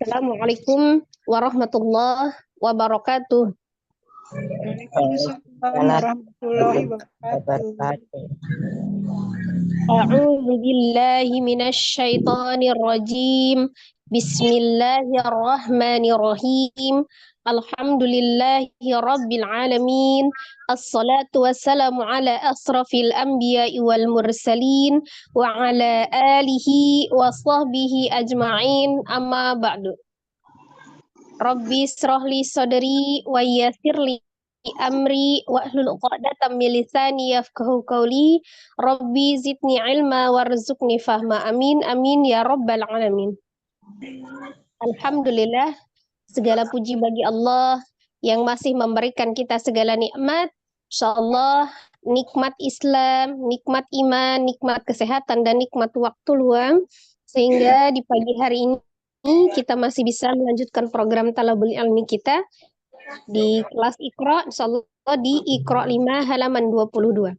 Assalamualaikum warahmatullahi wabarakatuh. Waalaikumsalam warahmatullahi wabarakatuh. A'udzu billahi minasy syaithanir rajim. Bismillahirrahmanirrahim. Alhamdulillahi rabbil alamin. Assalatu wassalamu ala asrafil anbiya'i wal mursalin wa ala alihi wa sahbihi ajma'in. Amma ba'du. Rabbi srohli sodri wa yassirli amri wahlul 'uqdatam min lisani yafqahu qawli. Rabbi zidni ilma warzuqni fahma. Amin amin ya rabbal alamin. Alhamdulillah, segala puji bagi Allah yang masih memberikan kita segala nikmat. Insyaallah nikmat Islam, nikmat iman, nikmat kesehatan dan nikmat waktu luang sehingga di pagi hari ini kita masih bisa melanjutkan program Talabul Ilmi kita di kelas Iqra, insyaallah di Iqra 5 halaman 22.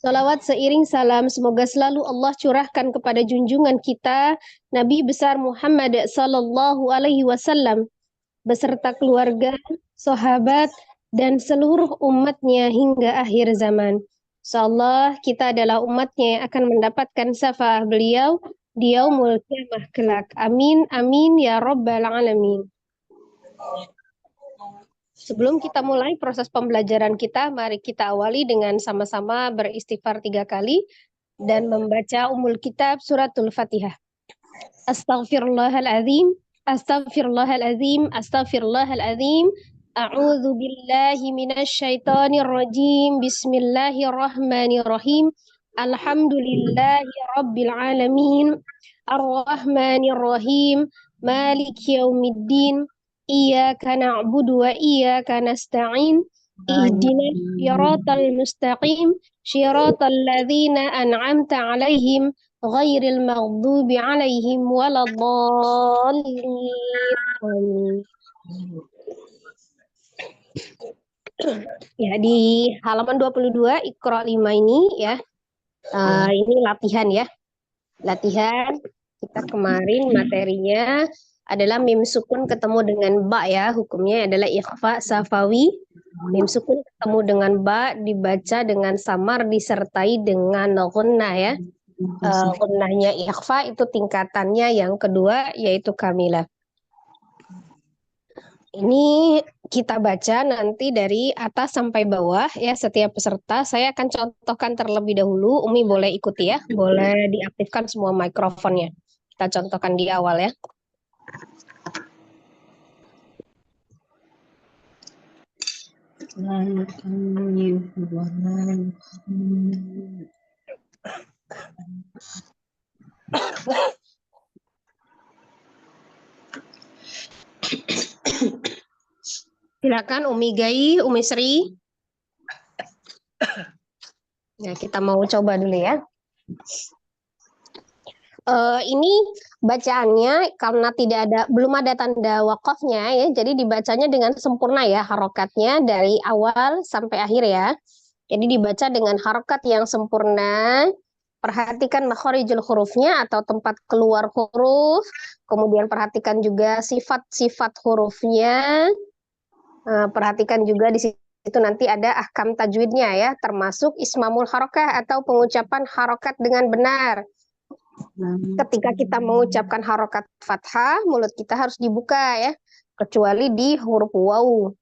Salawat seiring salam semoga selalu Allah curahkan kepada junjungan kita Nabi besar Muhammad sallallahu alaihi wasallam beserta keluarga, sahabat dan seluruh umatnya hingga akhir zaman. Insyaallah kita adalah umatnya yang akan mendapatkan syafaat beliau di yaumul qiyamah kelak. Amin amin ya rabbal alamin. Sebelum kita mulai proses pembelajaran kita, mari kita awali dengan sama-sama beristighfar 3 kali dan membaca umul kitab suratul Fatihah. Astaghfirullahaladzim, astaghfirullahaladzim, astaghfirullahaladzim. A'udzu billahi minasyaitonir rajim. Bismillahirrahmanirrahim. Alhamdulillahi rabbil alamin. Arrahmanirrahim. Maliki yaumiddin. Iyyaka na'budu wa iyyaka nasta'in. Ihdinas siratal mustaqim. Siratal ladzina an'amta 'alaihim ghairil maghdubi 'alaihim waladdallin. Ya, di halaman 22 Iqra 5 ini ya. Ini latihan ya. Latihan kita kemarin materinya adalah mim sukun ketemu dengan ba ya. Hukumnya adalah ikhfa safawi. Mim sukun ketemu dengan ba dibaca dengan samar disertai dengan gunnah ya. Gunnahnya ikhfa itu tingkatannya yang kedua yaitu kamilah. Ini kita baca nanti dari atas sampai bawah ya, setiap peserta. Saya akan contohkan terlebih dahulu. Umi boleh ikuti ya, boleh diaktifkan semua mikrofonnya. Kita contohkan di awal ya. Silakan Umi Gai, Umi Sri. Ya, kita mau coba dulu ya. Ini bacaannya karena belum ada tanda wakafnya ya, jadi dibacanya dengan sempurna ya harokatnya dari awal sampai akhir ya. Jadi dibaca dengan harokat yang sempurna. Perhatikan makharijul hurufnya atau tempat keluar huruf. Kemudian perhatikan juga sifat-sifat hurufnya. Perhatikan juga di situ nanti ada ahkam tajwidnya ya, termasuk ismamul harokah atau pengucapan harokat dengan benar. Ketika kita mengucapkan harokat fathah, mulut kita harus dibuka ya, kecuali di huruf waw.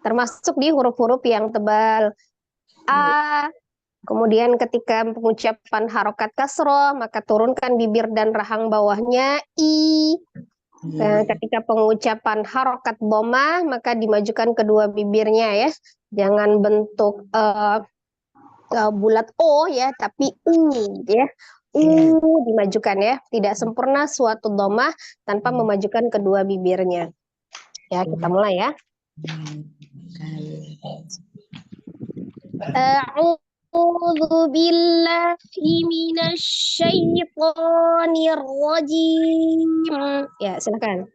Termasuk di huruf-huruf yang tebal. A. Kemudian ketika pengucapan harokat kasroh, maka turunkan bibir dan rahang bawahnya. I. Nah, ketika pengucapan harokat dhamma, maka dimajukan kedua bibirnya ya. Jangan bentuk bulat O ya, tapi U ya. Dimajukan ya. Tidak sempurna suatu dhamma tanpa memajukan kedua bibirnya. Ya, kita mulai ya. A'udzu billahi minasy syaithanir rajim. Ya, silakan.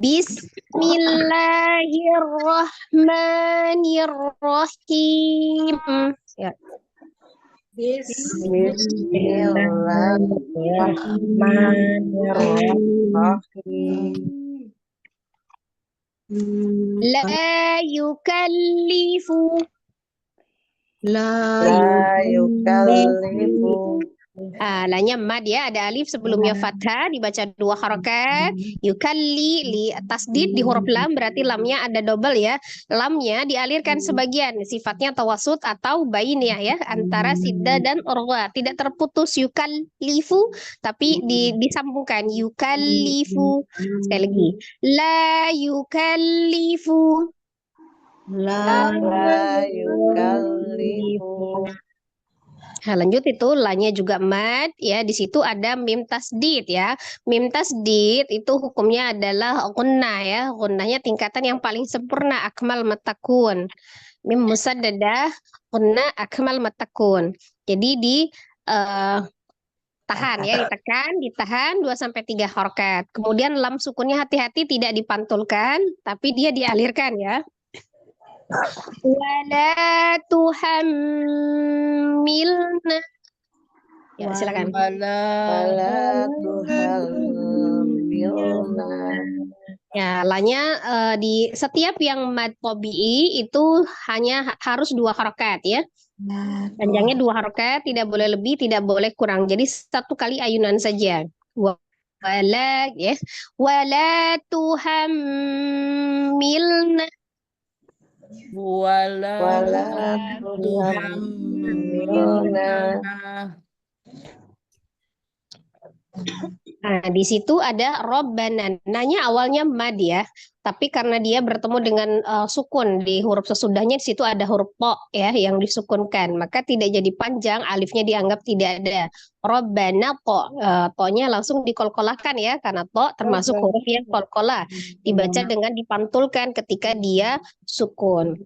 Bismillahirrahmanirrahim. Ya. Bismillahirrahmanirrahim. La yukallifu. La yukallifu. Lanya mad ya, ada alif sebelumnya fathah, dibaca 2 harokat. Yukalli, li tasdid di huruf lam, berarti lamnya ada double ya. Lamnya dialirkan sebagian, sifatnya tawasud atau bainiyah ya, antara sidda dan urwa. Tidak terputus yukallifu, tapi disambungkan yukallifu. Sekali lagi. La yukallifu. La yukallifu. Nah, lanjut itu lanya juga mad ya. Di situ ada mim tasdid ya. Mim tasdid itu hukumnya adalah gunnah ya. Gunnahnya tingkatan yang paling sempurna, akmal matakun. Mim musaddadah gunnah akmal matakun. Jadi tahan ya, ditahan 2 sampai 3 harokat. Kemudian lam sukunnya hati-hati tidak dipantulkan, tapi dia dialirkan ya. Wala tuhammilna. Ya, silakan. Wala tuhammilna. Ya, lanya di setiap yang mad tabi'i itu hanya harus 2 harokat ya. Panjangnya 2 harokat, tidak boleh lebih, tidak boleh kurang. Jadi 1 kali ayunan saja. Wala ya. Wala tuhammilna. Wala tuhammilna. Nah, di situ ada Robbana. Nanya awalnya mad ya, tapi karena dia bertemu dengan sukun di huruf sesudahnya, di situ ada huruf to ya yang disukunkan, maka tidak jadi panjang, alifnya dianggap tidak ada. Robbana to, to-nya langsung dikolkolakan ya, karena to termasuk huruf yang kolkola, dibaca dengan dipantulkan ketika dia sukun.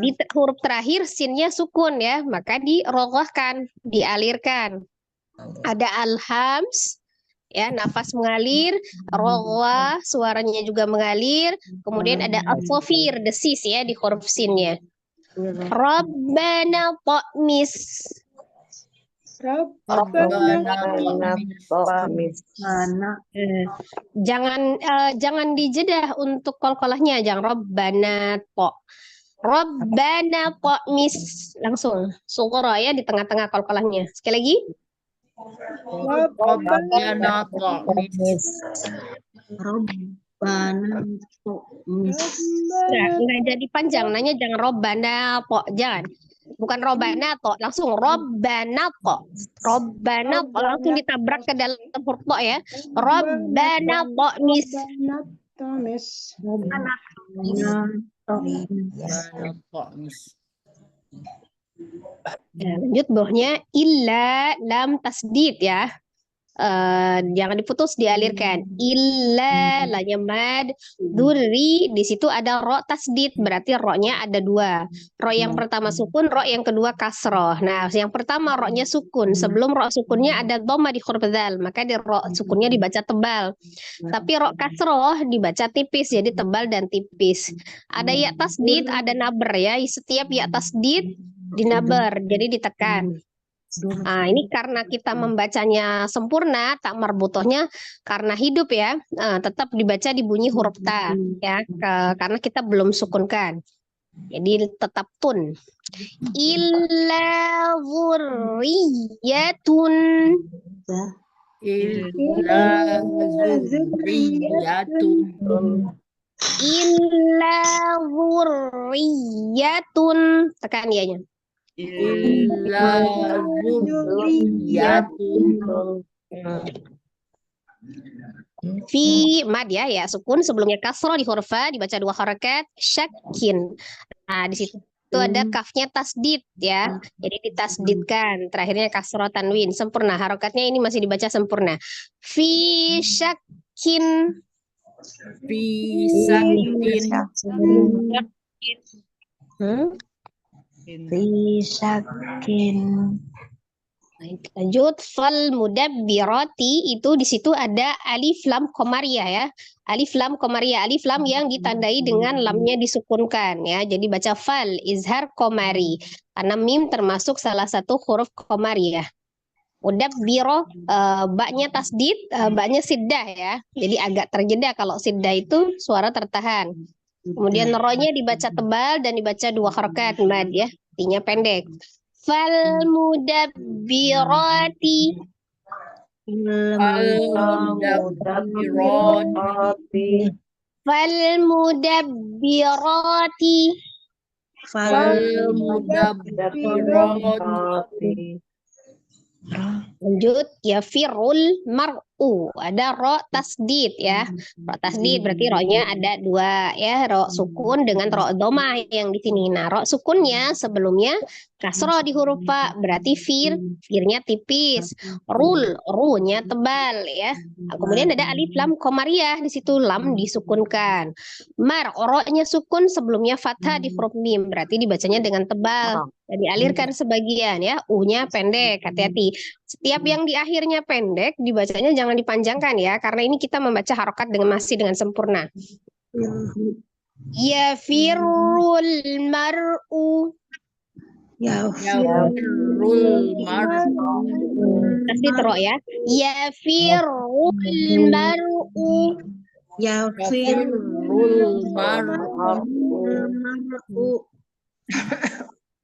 Di huruf terakhir sinnya sukun ya, maka dirogohkan, dialirkan. Ada alhams ya, nafas mengalir, rowa suaranya juga mengalir, kemudian ada al-safir desis ya di huruf sinnya. Rabbana ta'mis. Jangan dijedah untuk kolkolahnya, jangan Rabbana to. Rabbana ta'mis langsung sukura ya di tengah-tengah kolkolahnya. Sekali lagi. Rabbana ta'mis. Nggak jadi panjang, nanya jangan Robbana po, jangan. Bukan Robbana to, langsung Robbana to. Robbana to, langsung ditabrak ke dalam huruf to ya. Robbana ta'mis. Lanjut bawahnya illa lam tasdid ya. Jangan diputus, dialirkan. Illa lanya mad durri, di situ ada ro tasdid, berarti ro-nya ada 2. Ro yang pertama sukun, ro yang kedua kasroh. Nah, yang pertama ro-nya sukun, sebelum ro sukunnya ada dhamma di huruf dzal, maka di ro sukunnya dibaca tebal. Tapi ro kasroh dibaca tipis, jadi tebal dan tipis. Ada ya tasdid, ada naber ya. Setiap ya tasdid dinaber, jadi ditekan. Ini karena kita membacanya sempurna, tak marbutohnya karena hidup ya, tetap dibaca di bunyi huruf ta ya, karena kita belum sukunkan. Jadi tetap tun. Illa zurriyatun. Illa zurriyatun. Illa zurriyatun. Tekan ianya. Illa zurriyatun. Fi mad ya sukun sebelumnya kasroh di huruf fa dibaca 2 harakat syakin. Nah, di situ ada kafnya tasdid ya. Jadi ditasdidkan, terakhirnya kasroh tanwin sempurna. Harokatnya ini masih dibaca sempurna. Fi syakin. Fi syakin. Fi syakin. Lanjut, fal mudabbirati itu di situ ada alif lam qamariyah ya. Alif lam qamariyah, alif lam yang ditandai dengan lamnya disukunkan ya. Jadi baca fal izhar qamari. Karena mim termasuk salah satu huruf qamariyah. Mudabbiro baknya tasdid, baknya siddah ya. Jadi agak terjeda kalau siddah itu suara tertahan. Kemudian ronya dibaca tebal dan dibaca 2 harakat mad ya. Artinya pendek. Fal mudabbirati Al-mudabbirati. fal mudabbirati Al-mudabbirati. lanjut ya firul mar'u ada ro tasdid ya. Ro tasdid berarti ro-nya ada 2 ya, ro sukun dengan ro dhamma yang di sini. Nah, ro sukunnya sebelumnya kasroh di huruf fa berarti firnya tipis. Ru-nya tebal ya. Nah, kemudian ada alif lam qamariyah di situ lam disukunkan. Ro-nya sukun sebelumnya fathah di huruf mim berarti dibacanya dengan tebal. Dan dialirkan sebagian ya, u-nya pendek, hati-hati. Setiap yang di akhirnya pendek dibacanya jangan dipanjangkan ya, karena ini kita membaca harokat masih dengan sempurna. Ya firul mar'u. Yafirul mar'u. Tasdid ro ya. Ya firul mar'u. Yafirul mar'u.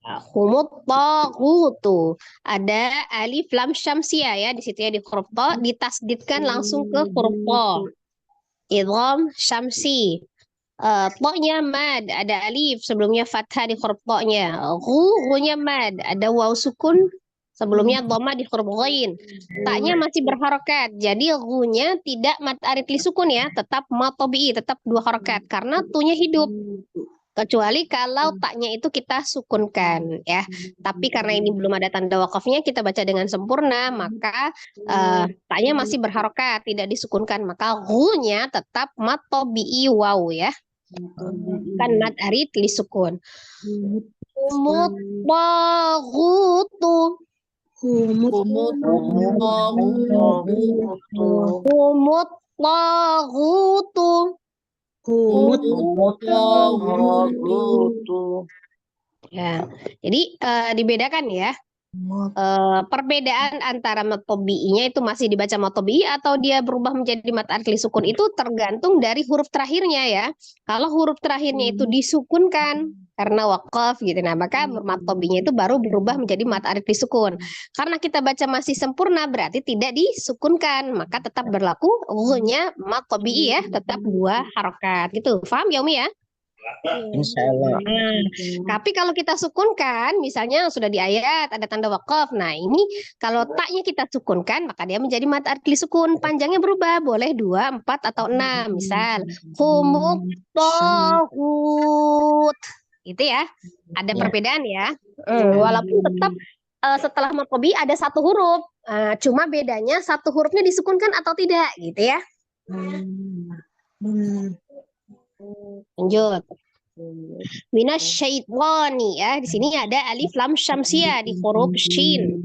Humut taghutu. Ada alif lam syamsiyah ya di situ ya, di huruf ta ditasdidkan langsung ke huruf ta. Idgham syamsi. To-nya mad, ada alif sebelumnya fathah di huruf to-nya. Gu-nya mad, ada waw sukun sebelumnya dhamma di huruf ghain. Ta-nya masih berharokat. Jadi gu-nya tidak mad arid li sukun ya, tetap mad tabi'i, tetap 2 harokat karena tu-nya hidup. Kecuali kalau taknya itu kita sukunkan ya. Tapi karena ini belum ada tanda wakafnya, kita baca dengan sempurna, maka taknya masih berharokat, tidak disukunkan. Maka gu-nya tetap mat tabi'i waw ya. Kan mat arid li sukun. Humut taghutu. Humut taghutu. Ya, jadi dibedakan ya. Perbedaan antara matobi'inya itu masih dibaca matobi'i atau dia berubah menjadi mat arid li sukun itu tergantung dari huruf terakhirnya ya. Kalau huruf terakhirnya itu disukunkan karena wakaf gitu, nah maka matobi'inya itu baru berubah menjadi mat arid li sukun. Karena kita baca masih sempurna berarti tidak disukunkan, maka tetap berlaku nya matobi'i ya, tetap 2 harokat gitu. Paham ya Umi ya? Insyaallah. Tapi kalau kita sukunkan, misalnya sudah di ayat ada tanda wakaf. Nah ini kalau taknya kita sukunkan, maka dia menjadi mat arid li sukun. Panjangnya berubah, boleh 2, 4 atau 6. Misal humut taghut. Itu ya, ada perbedaan ya. Walaupun tetap setelah matobi ada 1 huruf, cuma bedanya 1 hurufnya disukunkan atau tidak, gitu ya. Lanjut. Minasyaitani ya, di sini ada alif lam syamsiyah di huruf shin.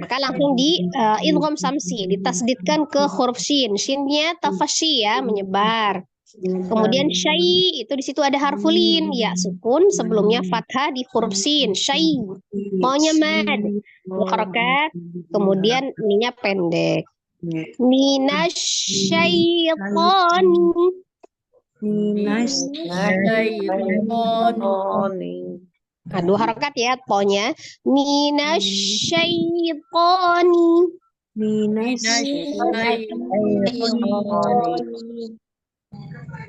Maka langsung di idgham samsi, ditasdidkan ke huruf shin. Shinnya tafasyi ya, menyebar. Kemudian syai itu di situ ada harfulin ya sukun sebelumnya fathah di huruf sin. Syai. Maunya mad. Harakat. Kemudian ininya pendek. Minasyaitani. Aduh harakat ya tonya. Minasyaitani.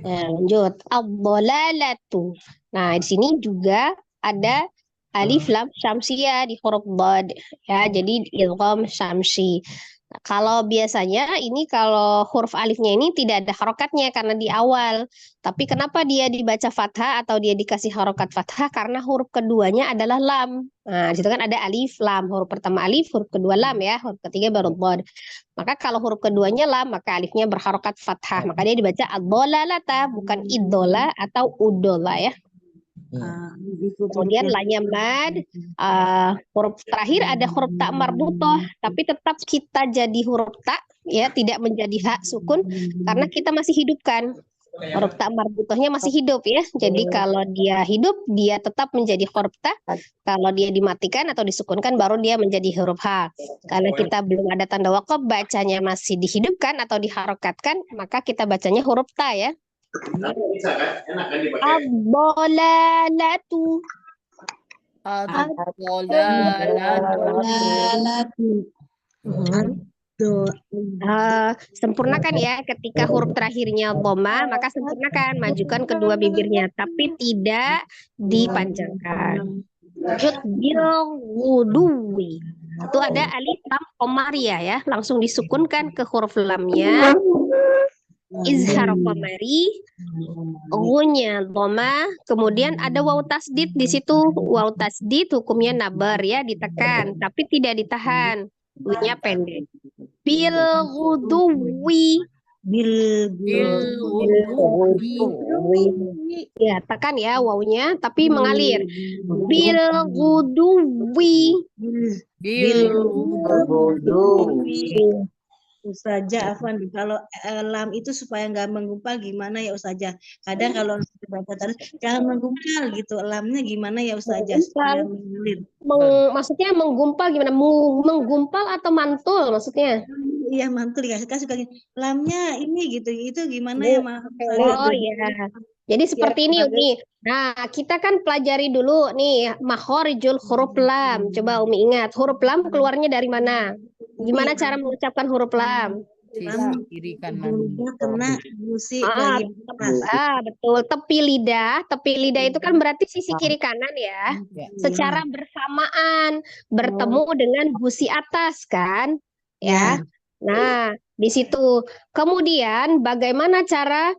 Nah, lanjut. Ad-dhalalatu. Nah, di sini juga ada alif lam syamsiyah di huruf dhad ya. Jadi idgham syamsi. Nah, kalau biasanya ini kalau huruf alifnya ini tidak ada harokatnya karena di awal. Tapi kenapa dia dibaca fathah atau dia dikasih harokat fathah? Karena huruf keduanya adalah lam. Nah, di situ kan ada alif lam. Huruf pertama alif, huruf kedua lam ya. Huruf ketiga baru dhad. Maka kalau huruf keduanya lam, maka alifnya berharokat fathah. Maka dia dibaca ad-dhalalata, bukan iddola atau udola ya. Kemudian lanya mad, huruf terakhir ada huruf tak marbutoh, tapi tetap kita jadi huruf tak, ya, tidak menjadi hak sukun karena kita masih hidupkan. Huruf tak marbutohnya masih hidup ya. Jadi kalau dia hidup, dia tetap menjadi huruf tak. Kalau dia dimatikan atau disukunkan, baru dia menjadi huruf ha. Karena kita belum ada tanda waqaf, bacanya masih dihidupkan atau diharokatkan, maka kita bacanya huruf ta ya. Bisa kan? Enak kan dipakai? Ad-dolalatu. Sempurnakan ya ketika huruf terakhirnya dhamma, maka sempurnakan, majukan kedua bibirnya, tapi tidak dipanjangkan. Lanjut bil wuduwi. Itu ada alif lam komariah ya, langsung disukunkan ke huruf lamnya. Izhar komari, gunya dhamma, kemudian ada waw tasdid di situ. Waw tasdid hukumnya nabar ya, ditekan, tapi tidak ditahan. W-nya pendek. Bil wuduwi. Ya, tekan ya wawnya, tapi mengalir. Bil wuduwi. Ustazah Afwan, kalau lam itu supaya nggak menggumpal gimana ya Ustazah? Kadang kalau baca terus jangan menggumpal gitu, lamnya gimana ya Ustazah? Supaya mengalir. Maksudnya menggumpal gimana? Menggumpal atau mantul maksudnya? Iya mantul ya, suka gini. Lamnya ini gitu, itu gimana ya Oh iya. Jadi seperti ini Umi. Nah, kita kan pelajari dulu nih makhorijul huruf lam. Coba Umi ingat, huruf lam keluarnya dari mana? Gimana cara mengucapkan huruf lam? Kiri kanan. Kena gusi bagian atas. Betul. Tepi lidah itu kan berarti sisi kiri kanan ya. Secara bersamaan bertemu dengan gusi atas kan? Ya. Nah, di situ. Kemudian bagaimana cara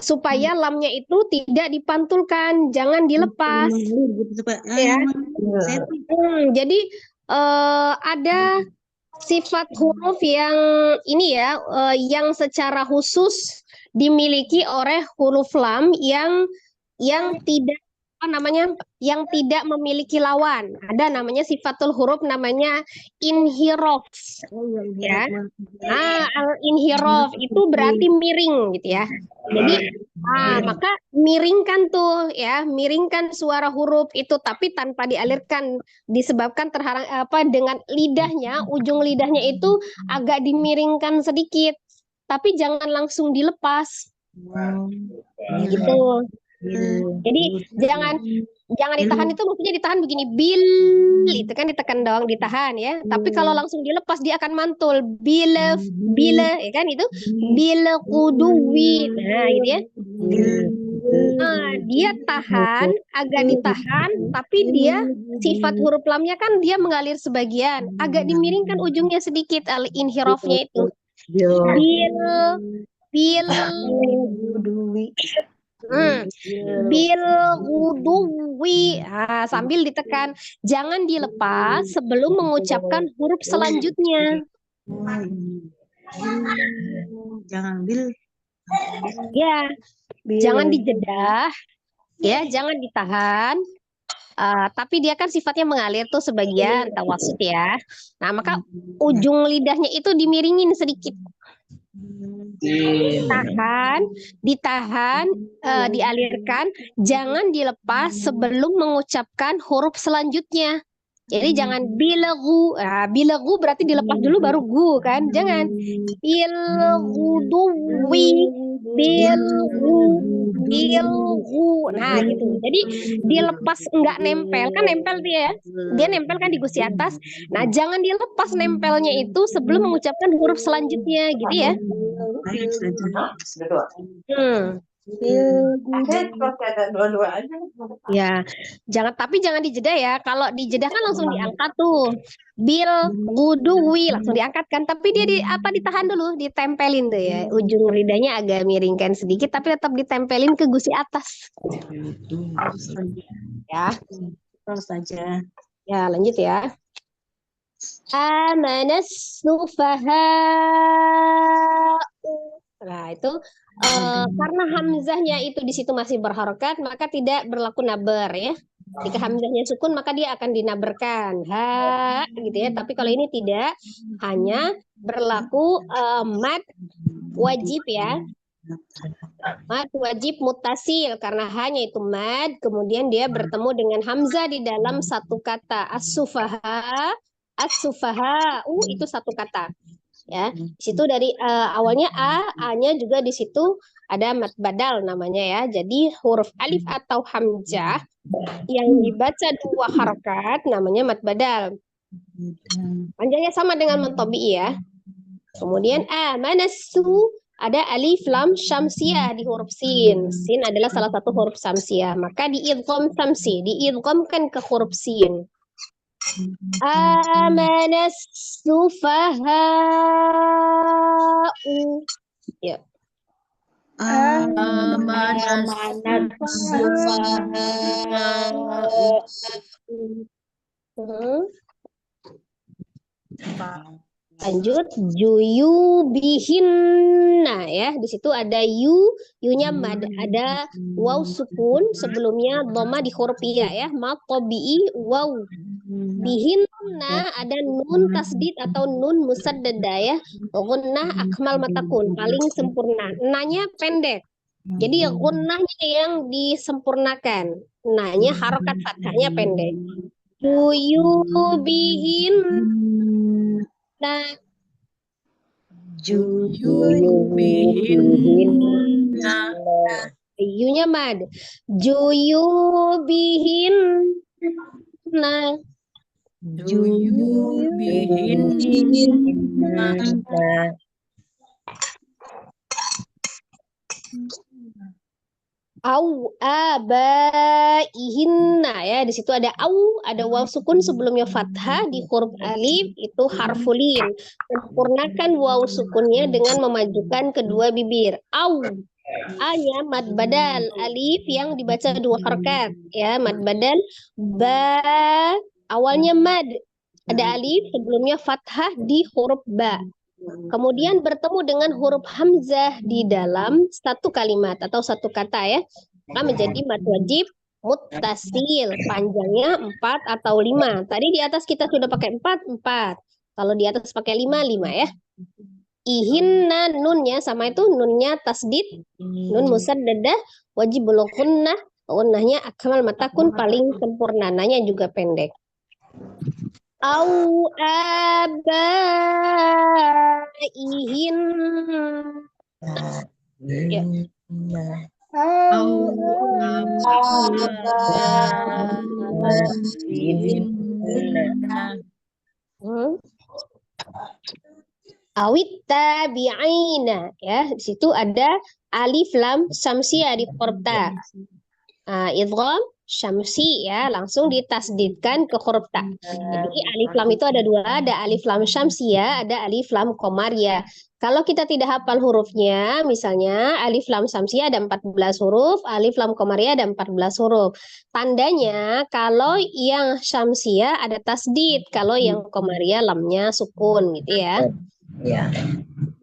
supaya lamnya itu tidak dipantulkan, jangan dilepas. Ya. Jadi ada sifat huruf yang ini ya, yang secara khusus dimiliki oleh huruf lam yang tidak yang tidak memiliki lawan. Ada namanya sifatul huruf, namanya inhirof. Ya. Al-inhirof itu berarti miring gitu ya. Jadi maka miringkan tuh ya, miringkan suara huruf itu, tapi tanpa dialirkan, disebabkan dengan lidahnya, ujung lidahnya itu agak dimiringkan sedikit, tapi jangan langsung dilepas. Gitu. Jadi jangan ditahan, itu maksudnya ditahan begini, bil itu kan ditekan doang, ditahan ya. Tapi kalau langsung dilepas dia akan mantul, bila ya kan, itu bila kuduwi. Nah gitu ya. Dia tahan, agak ditahan, tapi dia sifat huruf lamnya kan dia mengalir sebagian, agak dimiringkan ujungnya sedikit, al-inhirafnya itu. Bil bil wuduwi, sambil ditekan, jangan dilepas sebelum mengucapkan huruf selanjutnya. Jangan bil ya, jangan dijedah ya, jangan ditahan. Tapi dia kan sifatnya mengalir tuh sebagian, tawassut ya. Nah, maka ujung lidahnya itu dimiringin sedikit. Ditahan, dialirkan, jangan dilepas sebelum mengucapkan huruf selanjutnya. Jadi jangan bilagu, bilagu berarti dilepas dulu baru gu kan? Jangan bilguduwi, bilgu. Nah gitu. Jadi dilepas, enggak nempel, kan nempel dia nempel kan di gusi atas. Nah jangan dilepas nempelnya itu sebelum mengucapkan huruf selanjutnya gitu ya. Ya, jangan dijeda ya. Kalau dijeda kan langsung diangkat tuh. Bil guduwi langsung diangkat kan, tapi dia ditahan dulu, ditempelin tuh ya. Ujung lidahnya agak miringkan sedikit, tapi tetap ditempelin ke gusi atas. Ya, terus saja. Ya, lanjut ya. Amanas sufaha. Nah, itu karena hamzahnya itu di situ masih berharokat, maka tidak berlaku naber ya. Jika hamzahnya sukun, maka dia akan dinaberkan. Ha, gitu ya. Tapi kalau ini tidak, hanya berlaku mad wajib ya. Mad wajib mutasil, karena hanya itu mad, kemudian dia bertemu dengan hamzah di dalam satu kata. As-sufaha, as-sufaha, itu satu kata. Ya, di situ dari awalnya a-nya juga di situ ada mad badal namanya ya. Jadi huruf alif atau hamzah yang dibaca dua harokat namanya mad badal. Panjangnya sama dengan mentobi ya. Kemudian manasu ada alif lam syamsiyah di huruf sin. Sin adalah salah satu huruf syamsiyah. Maka diidgham syamsi, diidghamkan ke huruf sin. Amanas sufaha'u. Ya. Amanas Lanjut juyubihinna ya. Di situ ada yu-nya mad, ada waw sukun sebelumnya dhamma di huruf ya ya. Mad tabi'i waw. Bihinna ada nun tasdid atau nun musaddada ya. Gunnah akmal matakun, paling sempurna. Nanya pendek. Jadi gunnahnya yang disempurnakan. Nanya harokat fathahnya pendek. Juyubihinna. Juyubihinna. Yunya mad. Juyubihinna. Juyubihinna. Au abaihinna ya, di situ ada au, ada waw sukun sebelumnya fathah di huruf alif itu harfulin. Sempurnakan waw sukunnya dengan memajukan kedua bibir. Au, a-nya mad badal, alif yang dibaca dua harokat ya, mad badal. Ba, awalnya mad, ada alif sebelumnya fathah di huruf ba. Kemudian bertemu dengan huruf hamzah di dalam satu kalimat atau satu kata ya, maka menjadi mad wajib muttasil, panjangnya 4 atau 5. Tadi di atas kita sudah pakai 4. Kalau di atas pakai 5 ya. Ihinna nunnya sama itu, nunnya tasdid, nun musaddadah, wajib gunnah, gunnahnya akmal matakun, paling sempurna, nanya juga pendek. Au abaihin. Ya. Au abaihinna. Awit tabi'ina ya, di situ ada alif lam syamsiyah di huruf ta. Idgham syamsi ya, langsung ditasdidkan ke huruf ta. Jadi alif lam itu ada dua, ada alif lam syamsiyah, ada alif lam qamariyah. Kalau kita tidak hafal hurufnya, misalnya alif lam syamsiyah ada 14 huruf, alif lam qamariyah ada 14 huruf. Tandanya kalau yang syamsiyah ada tasdid, kalau yang qamariyah lamnya sukun gitu ya. Ya.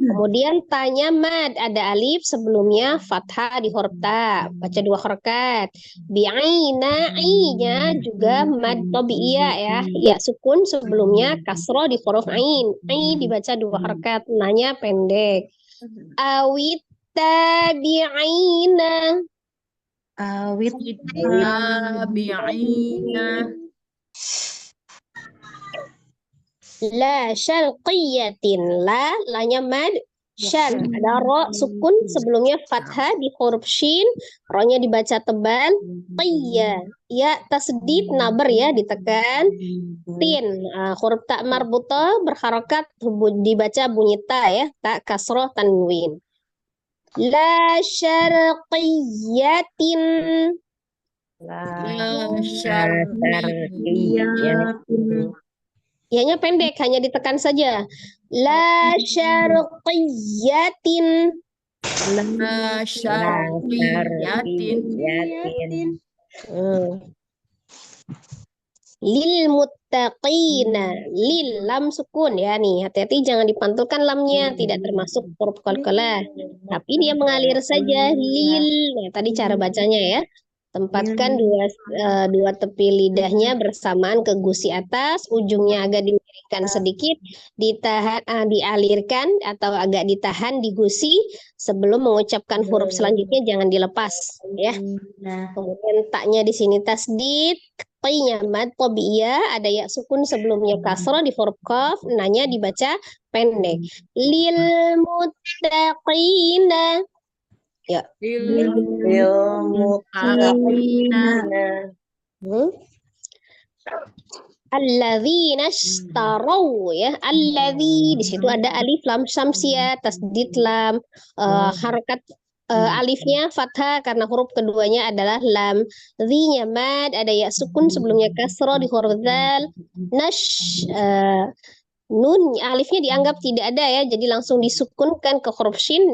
Kemudian tanya mad, ada alif sebelumnya fathah di huruf ta, baca dua harokat. Bi'aina, i-nya juga mad tabi'iyah ya, ya sukun sebelumnya kasroh di huruf ain. I dibaca dua harokat, nanya pendek. Awit tabi'ina. Awit Tabi'ina. La syarqiyatin, la-nya mad, syar, ada ro sukun sebelumnya fathah di huruf shin, ro-nya dibaca tebal, qiyya, ya tasdid naber ya ditekan, tin, huruf ta marbutah berharokat dibaca bunyi ta ya, ta kasroh tanwin. La syarqiyatin. La syarqiyatin. Ya-nya pendek, hanya ditekan saja. La syarqiyatin. La syarqiyatin. Lil muttaqina, lil lam sukun ya nih. Hati-hati jangan dipantulkan lamnya, tidak termasuk huruf qalqalah. Tapi dia mengalir saja lil. Nah, tadi cara bacanya ya. Tempatkan dua tepi lidahnya bersamaan ke gusi atas, ujungnya agak dimiringkan sedikit, dialirkan atau agak ditahan di gusi sebelum mengucapkan huruf selanjutnya jangan dilepas ya. Kemudian taknya di sini tasdid, qiynya mad tabi'iyah, ada ya sukun sebelumnya kasrah di huruf qaf, nanya dibaca pendek. Lil muttaqina. Ya. Alladzina ishtarau ya. Alladzi di situ ada alif lam syamsiyah, tasdid lam, harakat alifnya fathah karena huruf keduanya adalah lam. Dzi-nya mad, ada ya sukun sebelumnya kasrah di huruf dzal. Nun alifnya dianggap tidak ada ya, jadi langsung disukunkan ke huruf shin.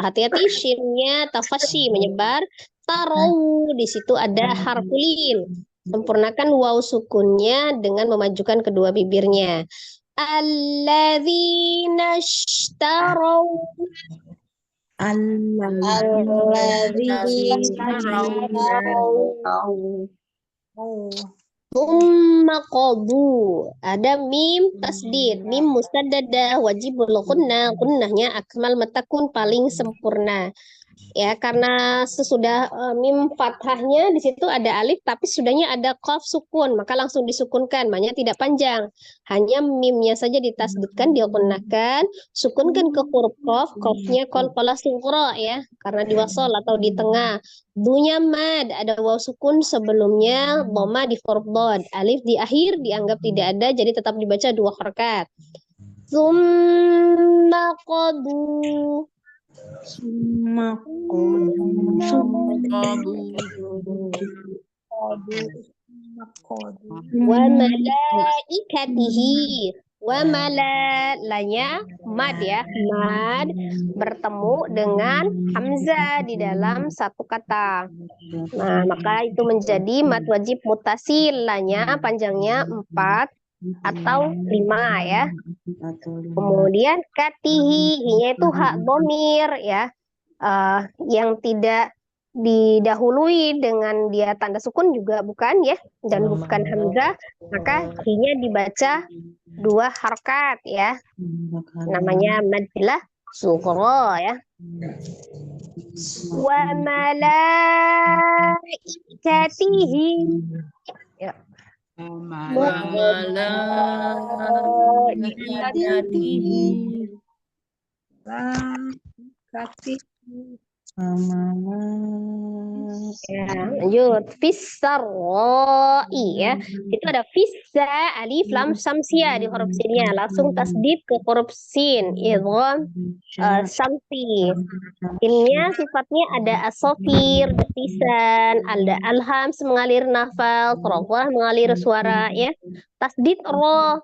Hati-hati shinnya tafashi menyebar. Tarau di situ ada harfulin. Sempurnakan waw sukunnya dengan memajukan kedua bibirnya. Alladzina ishtarau. Tsumma qadu. Ada mim tasdid, mim mustaddadah, wajibul gunnah. Gunnahnya akmal matakun paling sempurna. Ya, karena sesudah mim fathahnya di situ ada alif tapi sudahnya ada qaf sukun, maka langsung disukunkan, maknanya tidak panjang. Hanya mimnya saja ditasdidkan, digunakan, sukunkan ke huruf qaf, qafnya qalqalah sughra ya, karena di wasal atau di tengah. Dunya mad, ada waw sukun sebelumnya, dhamma di huruf dhad, alif di akhir dianggap tidak ada, jadi tetap dibaca 2 harakat. Tsumma qadu. Wa malaikatihi. Wa malalanya mad ya, mad bertemu dengan hamzah di dalam satu kata. Nah, maka itu menjadi mad wajib mutasil, lanya panjangnya 4 atau 5 ya. Kemudian katihi, hinya itu hak domir ya, yang tidak didahului dengan dia tanda sukun juga bukan ya, dan bukan hamzah, maka hinya dibaca 2 harakat ya, namanya madillah sughra ya. Wa malaikatihi ya. Ya, lanjut fisaroi ya. Itu ada fissa alif lam samsia di huruf sinnya, langsung tasdid ke huruf sin, idgham samsi. Sinnya sifatnya ada asofir, desisan, ada alhams mengalir nafal, terowah mengalir suara ya. Tasdid ro,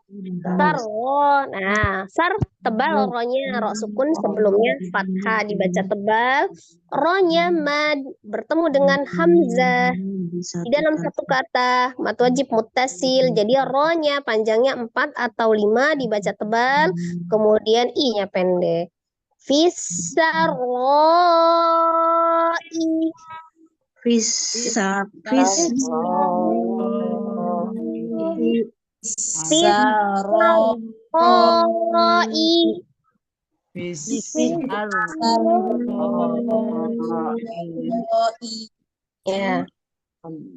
sar ro. Nah, sar tebal ronya, ro sukun sebelumnya fathah dibaca tebal. Ronya mad bertemu dengan hamzah di dalam satu kata, mad wajib muttasil. Jadi ronya panjangnya 4 atau 5 dibaca tebal, kemudian i-nya pendek. Fisaroi. Ya.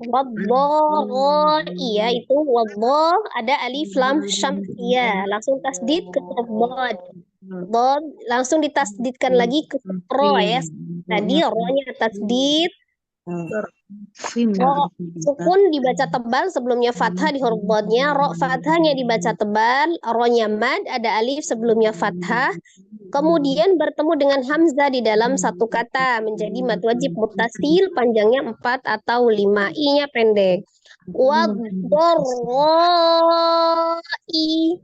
Wadhar, iya itu wadhar ada alif lam syamsiyah, langsung tasdid ke dhad. Dhad langsung ditasdidkan lagi ke ro ya. Tadi ro-nya tasdid. Ro sukun dibaca tebal sebelumnya fathah di huruf dhadnya, ro fathahnya dibaca tebal, ro-nya mad ada alif sebelumnya fathah. Kemudian bertemu dengan hamzah di dalam satu kata menjadi mad wajib muttasil, panjangnya 4 atau 5, i-nya pendek. Wadh-dharra'i.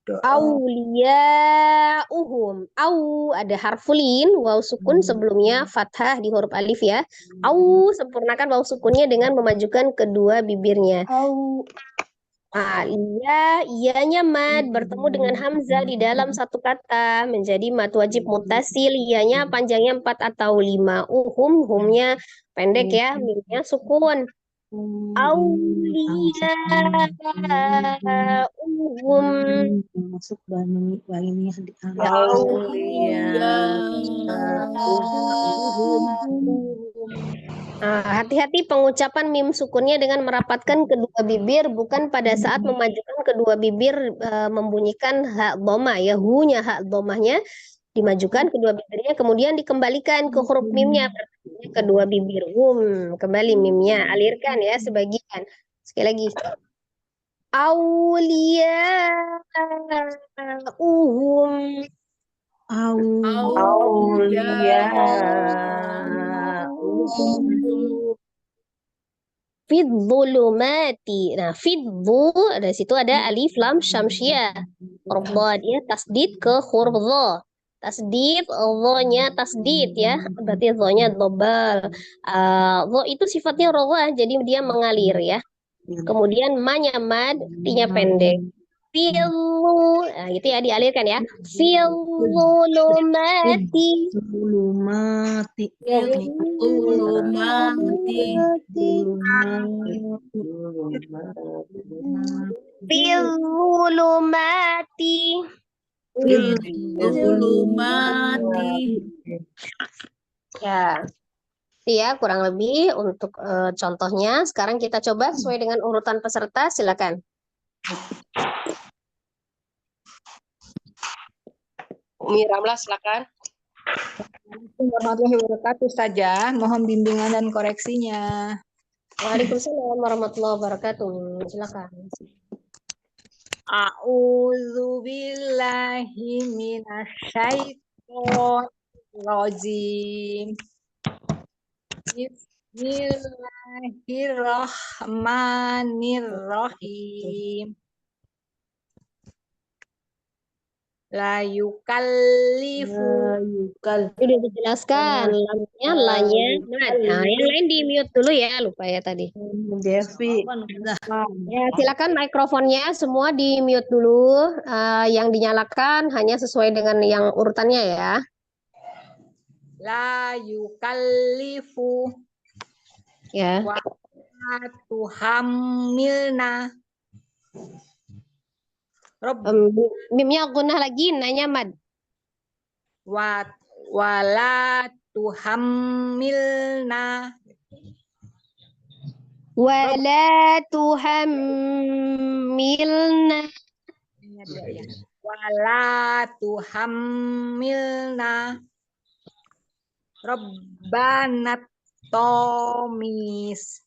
Auliyauhum. Au ada harfulin, waw sukun sebelumnya fathah di huruf alif ya. Au sempurnakan waw sukunnya dengan memajukan kedua bibirnya. Ianya mad bertemu dengan hamzah di dalam satu kata menjadi mad wajib mutasil. Ianya panjangnya 4 atau 5. Humnya pendek ya, mimnya sukun. Auliyauhum. Masuk bani ini Ya hati-hati pengucapan mim sukunnya dengan merapatkan kedua bibir, bukan pada saat memajukan kedua bibir membunyikan hak dhamma ya, hu-nya hak dhammahnya dimajukan kedua bibirnya kemudian dikembalikan ke huruf mimnya kedua bibir. Kembali mimnya alirkan ya sebagian. Sekali lagi. Auliyauhum. Fidzulumati. Nah, fidzu dari situ ada alif lam syamsiah. Huruf dhad ya, tasdid ke huruf dha. Tasdid, dha-nya tasdid ya. Berarti dha-nya dobal. Dha itu sifatnya roghah, jadi dia mengalir ya. Kemudian ma-nya mad, ti-nya pendek. Filu, nah gitu ya dialirkan ya. Filulumati. Zulumati. Filulumati. Ya. Ya, kurang lebih untuk contohnya. Sekarang kita coba sesuai dengan urutan peserta, silakan. Umi Ramla, silakan. Assalamualaikum warahmatullahi wabarakatuh saja. Mohon bimbingan dan koreksinya. Waalaikumsalam warahmatullahi wabarakatuh. Silakan. A'udzu billahi minasyaitonir rajim. Bismillahirrahmanirrahim. La yukallifu. Sudah dijelaskan lamnya mad. Nah, yang lain di mute dulu ya, lupa ya tadi. Devi. Ya, silakan mikrofonnya semua di mute dulu. Yang dinyalakan hanya sesuai dengan yang urutannya ya. La yukallifu. Ya. Wa tuhammilna. Mimnya gunah lagi, nanya mad. Wala tuhammilna. Wala tuhammilna. Wala tuhammilna. Rabbanat tomis.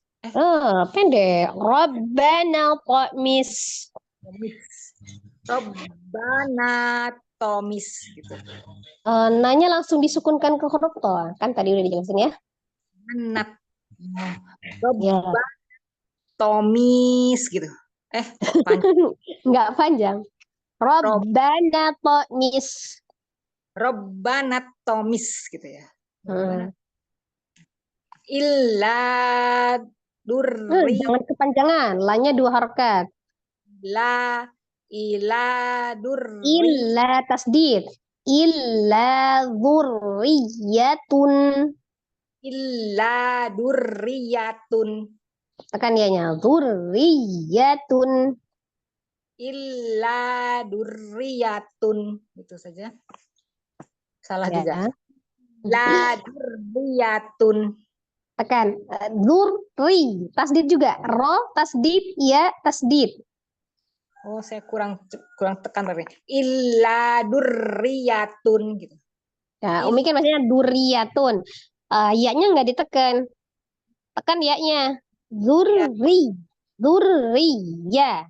Pendek. Rabbana tomis. Rabbana tomis gitu. Nanya langsung disukunkan ke huruf to. Kan tadi udah dijelasin ya. Anat. Ya. Tomis gitu. Panjang. Enggak panjang. Rabbana tomis. Rabbana tomis gitu ya. Illa durri. Jangan kepanjangan. La-nya 2 harakat. Ila durri. Illa tasdid. Illa dzurriyatun. Illa durriyatun. Tekan dianya. Dzurriyatun. Illa durriyatun. Itu saja. Salah juga. La durriyatun. Tekan. Dzurri. Tasdid juga. Ro tasdid. Ya tasdid. Oh, saya kurang tekan tapi. Illa durriyatun gitu. Nah, Umi kan maksudnya durriyatun. Ya-nya nggak ditekan. Tekan ya-nya. Dzurri. Dzurriya.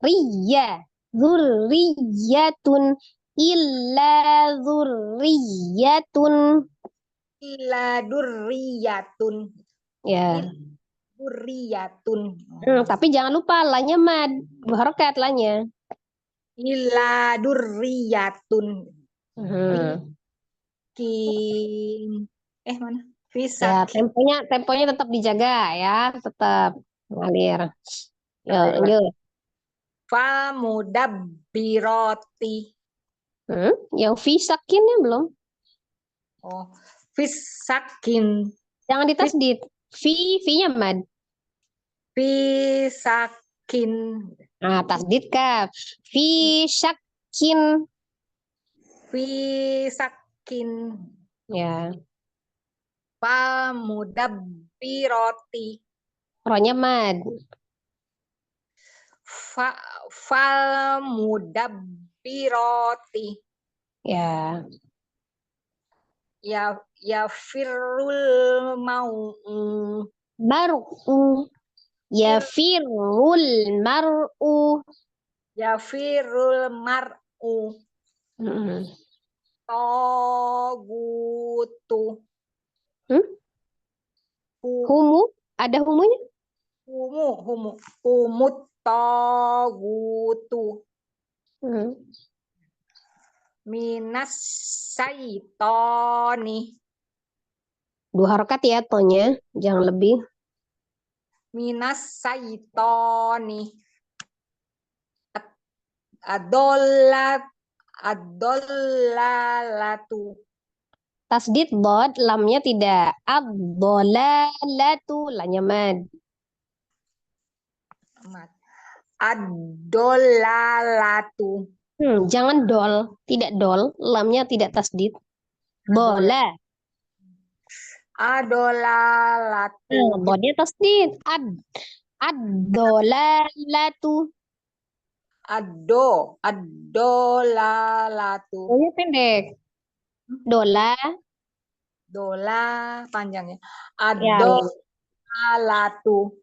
Riya. Dzurriyatun. Illa dzurriyatun. Illa durriyatun. Ya. Durriyatun. Tapi jangan lupa la-nya mad. 2 harakat la-nya. ila durriyatun. Hmm. Kin. Mana? Ya, Fisak. temponya tetap dijaga ya, tetap ngalir. Yuk, Baiklah. lanjut. Fal mudabbiroti. Yang fisakinnya belum. Oh, fisakin. Jangan ditasdid. V-nya mad. Fisakin. Nah, tasdid kaf. Fisakin. Fisakin. Ya, Fal mudabbiroti. rohnya mad. Fal mudabbiroti. Ya, Ya firul mau. mar'u. Ya firul mar'u. Ya firul mar'u. Hmm. Togutu. Humu, ada humunya? Humut togutu. Minas saitoni. 2 harokat ya tonya, jangan lebih. Minas saitoni. Adollalatu. Tasdid bod, lamnya tidak. Ad-dolalatu, lamnya mad. Adollalatu. Jangan dol, tidak dol, lamnya tidak tasdid. Bola. Adollalatu. Bodnya tasdid. Ad-dolalatu. Adollalatu. Donya pendek. Dola. Dola panjangnya. Ya. Adollalatu.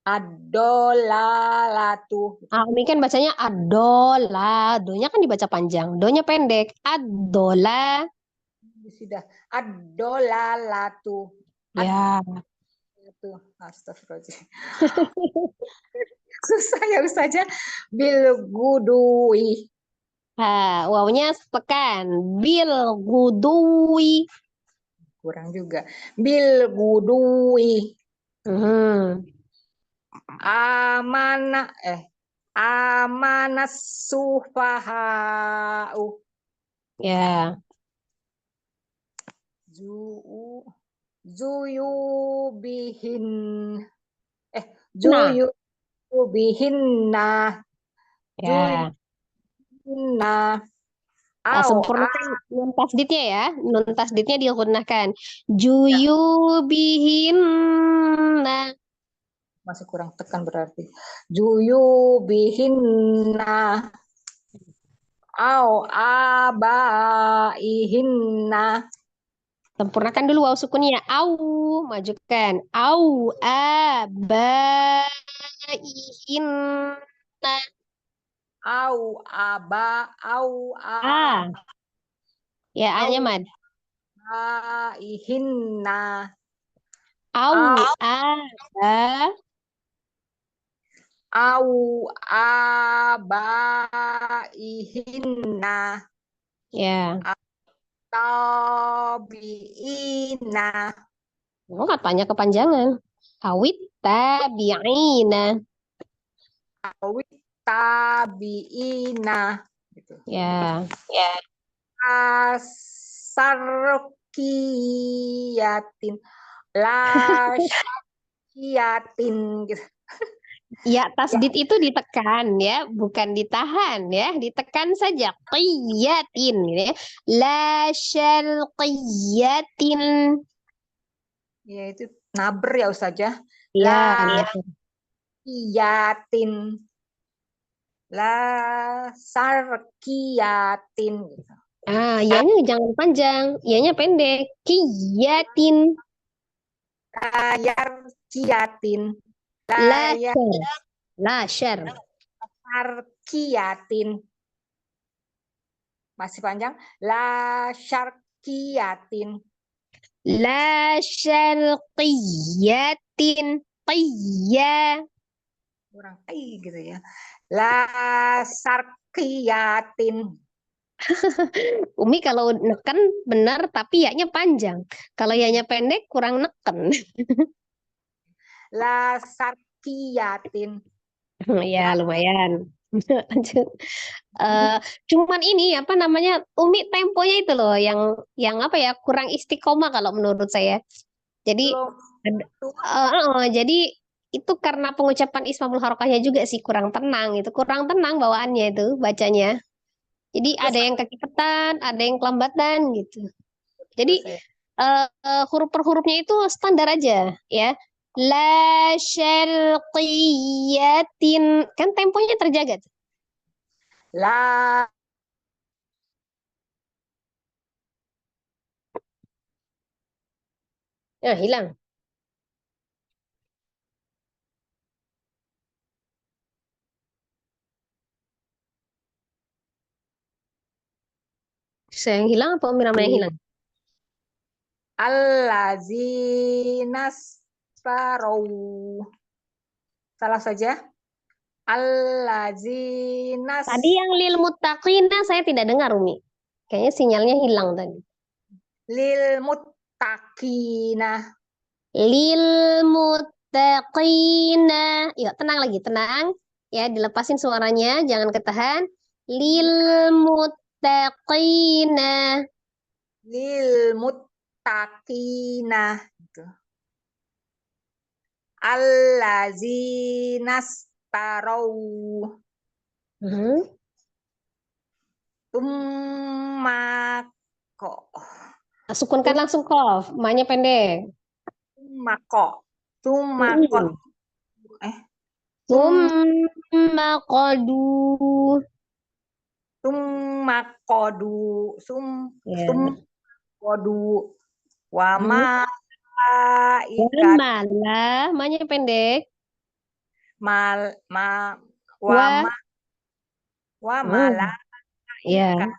Adollalatu. Umi kan bacanya adola. Donya kan dibaca panjang. Donya pendek. Adola. Sudah. Adollalatu. Ya. Itu. Astagfirullahaladzim. Susah ya Ustazah. Bil gudui. Wawunya tekan. Bil gudui. Kurang juga. Bil gudui. Amanah sufaha'u. Ya. Zuyubihin. Zuyubihinna. Ya. Zuyubihinna. Sempurnakan nun tasdidnya ya. Nun tasdidnya digunakan. Juyubihinna. Masih kurang tekan berarti. Juyubihinna. Au abaihinna. Sempurnakan dulu waw sukunnya. Au, majukan. Au abaihinna. Au Ya, A-nya mad. abaihinna. Au aba. Au abaihinna. Ya. Tabiina. Oh, katanya kepanjangan. Awit tabi'ina. Awit tabiina. Gitu. Ya. Sarkiyatin. La syakiyatin. Gitu. Ya, tasdid itu ditekan ya, bukan ditahan ya, ditekan saja. Qiyatin ya. La syarqiyatin. Ya itu naber ya Ustazah. Ya, Kiyatin. La sarkiyatin. Gitu. ianya jangan panjang, ianya pendek. Qiyatin. Layar kiyatin. La Layar syar. La syar. sarkiyatin. Masih panjang. La syarkiyatin. La syarqiyatin. Qiyya. kurang gitu ya. La sarkiyatin. Umi kalau neken benar tapi ya-nya panjang. Kalau ya-nya pendek kurang neken. La sarkiyatin. Ya lumayan. Lanjut. Eh, cuman ini apa namanya Umi temponya itu loh yang apa ya kurang istiqomah kalau menurut saya. Jadi Belum jadi itu karena pengucapan Ismamul Harokahnya juga sih kurang tenang itu kurang tenang bawaannya itu bacanya. Jadi terus ada yang kecepatan, ada yang kelambatan gitu. Jadi saya huruf per hurufnya itu standar aja ya. La syarqiyatin kan temponya terjaga tuh. la Nah, hilang. Saya yang hilang apa Umi Rama yang hilang? allazinas farau. Salah saja. Allazinas Tadi yang lil muttaqina saya tidak dengar Umi. Kayaknya sinyalnya hilang tadi. lil muttaqina. Lil muttaqina. Yuk, tenang lagi, tenang. Ya, dilepasin suaranya, jangan ketahan. Lil muttaqina. Lil muttaqina. Gitu. Allazinas tarau. Hmm. Tumma kok. Sukunkan langsung kof, ma-nya pendek. Tumma kok. Tumma kok. Summa qadu. Tumma kodu. Ya. Tum kodu. Wama Wal ikat malah, ma-nya pendek. mal ma Wa. wama wamala Ya. ikat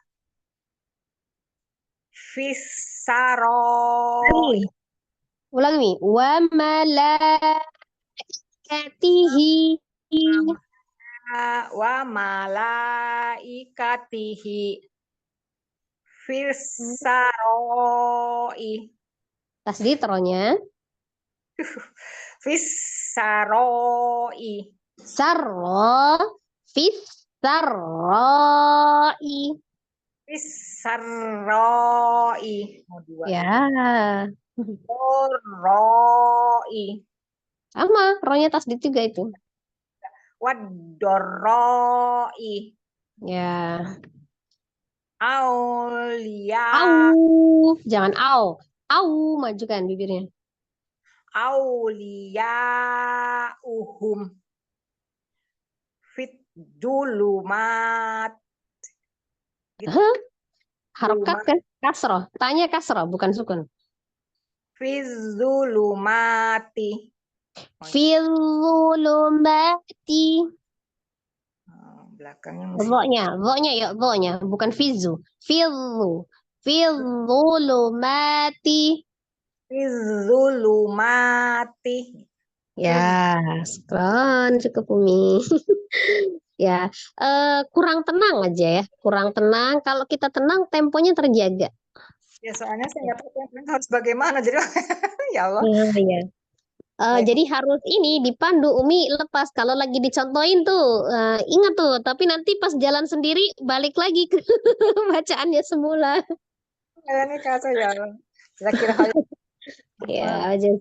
fisaroi. Lagi. Ulang nih. Wa malaikatihi. Wa malaikatihi fisaroi. Tasdid teronya. Fisaroi. Sarro. Fis. Sarroi. Fisaroi. Mau dua. Ya. Roi. Sama. Ronya tasdid juga itu. Wadoroi. Ya. Aulia. Au. Jangan au. Au. Majukan bibirnya. Aulia uhum fit dulumat. Hah? Harokat Dulumat. kan? Kasroh. Tanya kasroh, bukan sukun. Fizulumati. Filulumati. Belakangnya mesti Vo-nya ya, vo-nya. Bukan fizu. Filu. Filulumati. Fizulumati. Ya, sekron cukup Umi. Ya, kurang tenang aja ya. Kurang tenang. Kalau kita tenang, temponya terjaga. Ya soalnya saya nggak tahu harus bagaimana jadi ya Allah. Ya. Jadi harus ini dipandu Umi lepas kalau lagi dicontohin tuh ingat tuh tapi nanti pas jalan sendiri balik lagi ke bacaannya semula Ini kata ya Allah. Kira-kira hal ya jadi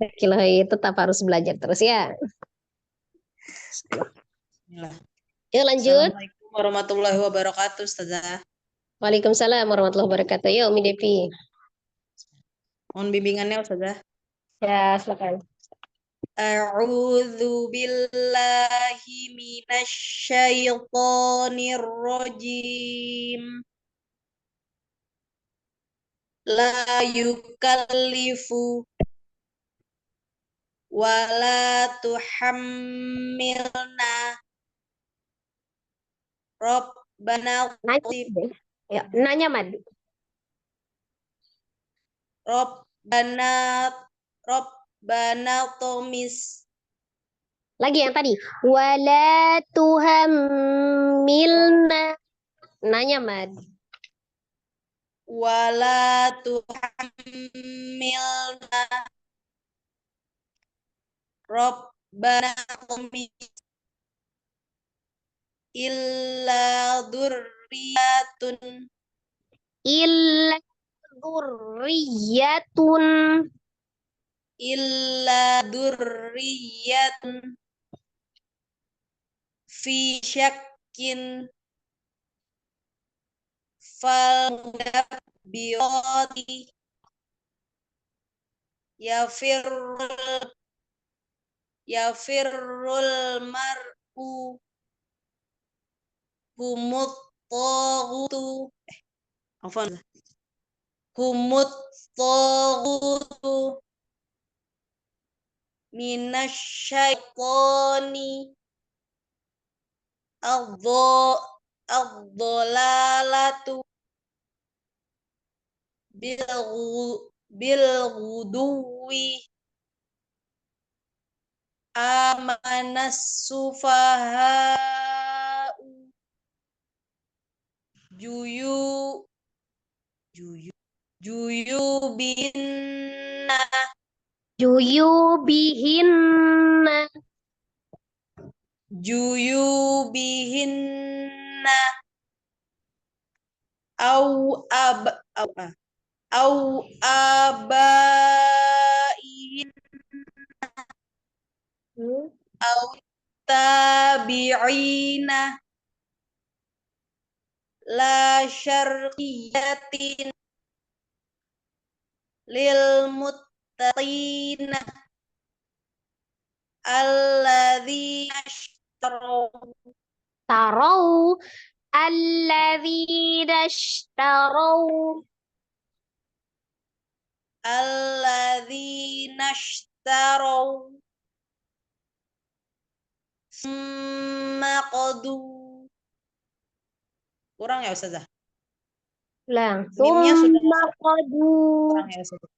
tetap harus belajar terus ya. Yuk lanjut. Assalamualaikum warahmatullahi wabarakatuh, Ustazah. Waalaikumsalam warahmatullahi wabarakatuh. Yuk Umi Devi. Mohon bimbingannya, Ustazah. Ya silakan. A'udzu billahi minasyaitonir rajim. La yukallifu wa la tuhammilna Rabbana Nanya, ya, nanya Mad. Rabbana Rabbana tumis Lagi yang tadi. Wala tuhammilna. Nanya, Mad. Wala tuhammilna Rabbana tumis illa dzurriyyatun Illa dzurriyyatun. illa dzurriyyatun fi syakkin fal mudabbirati yafirrul mar'u humut taghutu afwan humut taghutu minasyaitoni ad-dhalalatu bil ghuduwi amanas sufaha'u juyu juyubinna Juyubihinna. juyubihinna au abaihin au tabi'ina la syarqiyatin lil muttaqina alladzina ishtaraw Tarau. Alladzina ishtarau. alladzina ishtaraw summa qadu kurang ya Ustazah? Ulang. Mimnya sudah Summa qadu. kurang ya Ustazah?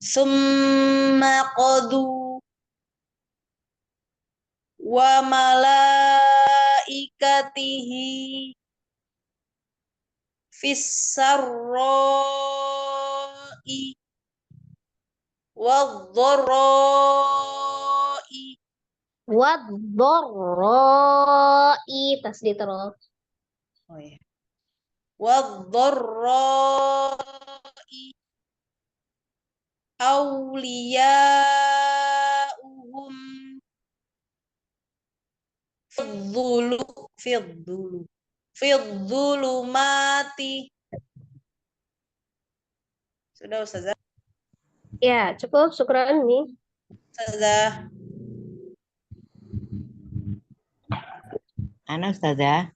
Summa qadu wa malaikatihi fis sarra'i wadh-dharra'i Wadh-dharra'i. Tasdid terus. oh ya wadh-dharra'i awliya'uhum fidzulumati sudah Ustazah? Ya, cukup. Syukran nih. Ustazah Ana Ustazah.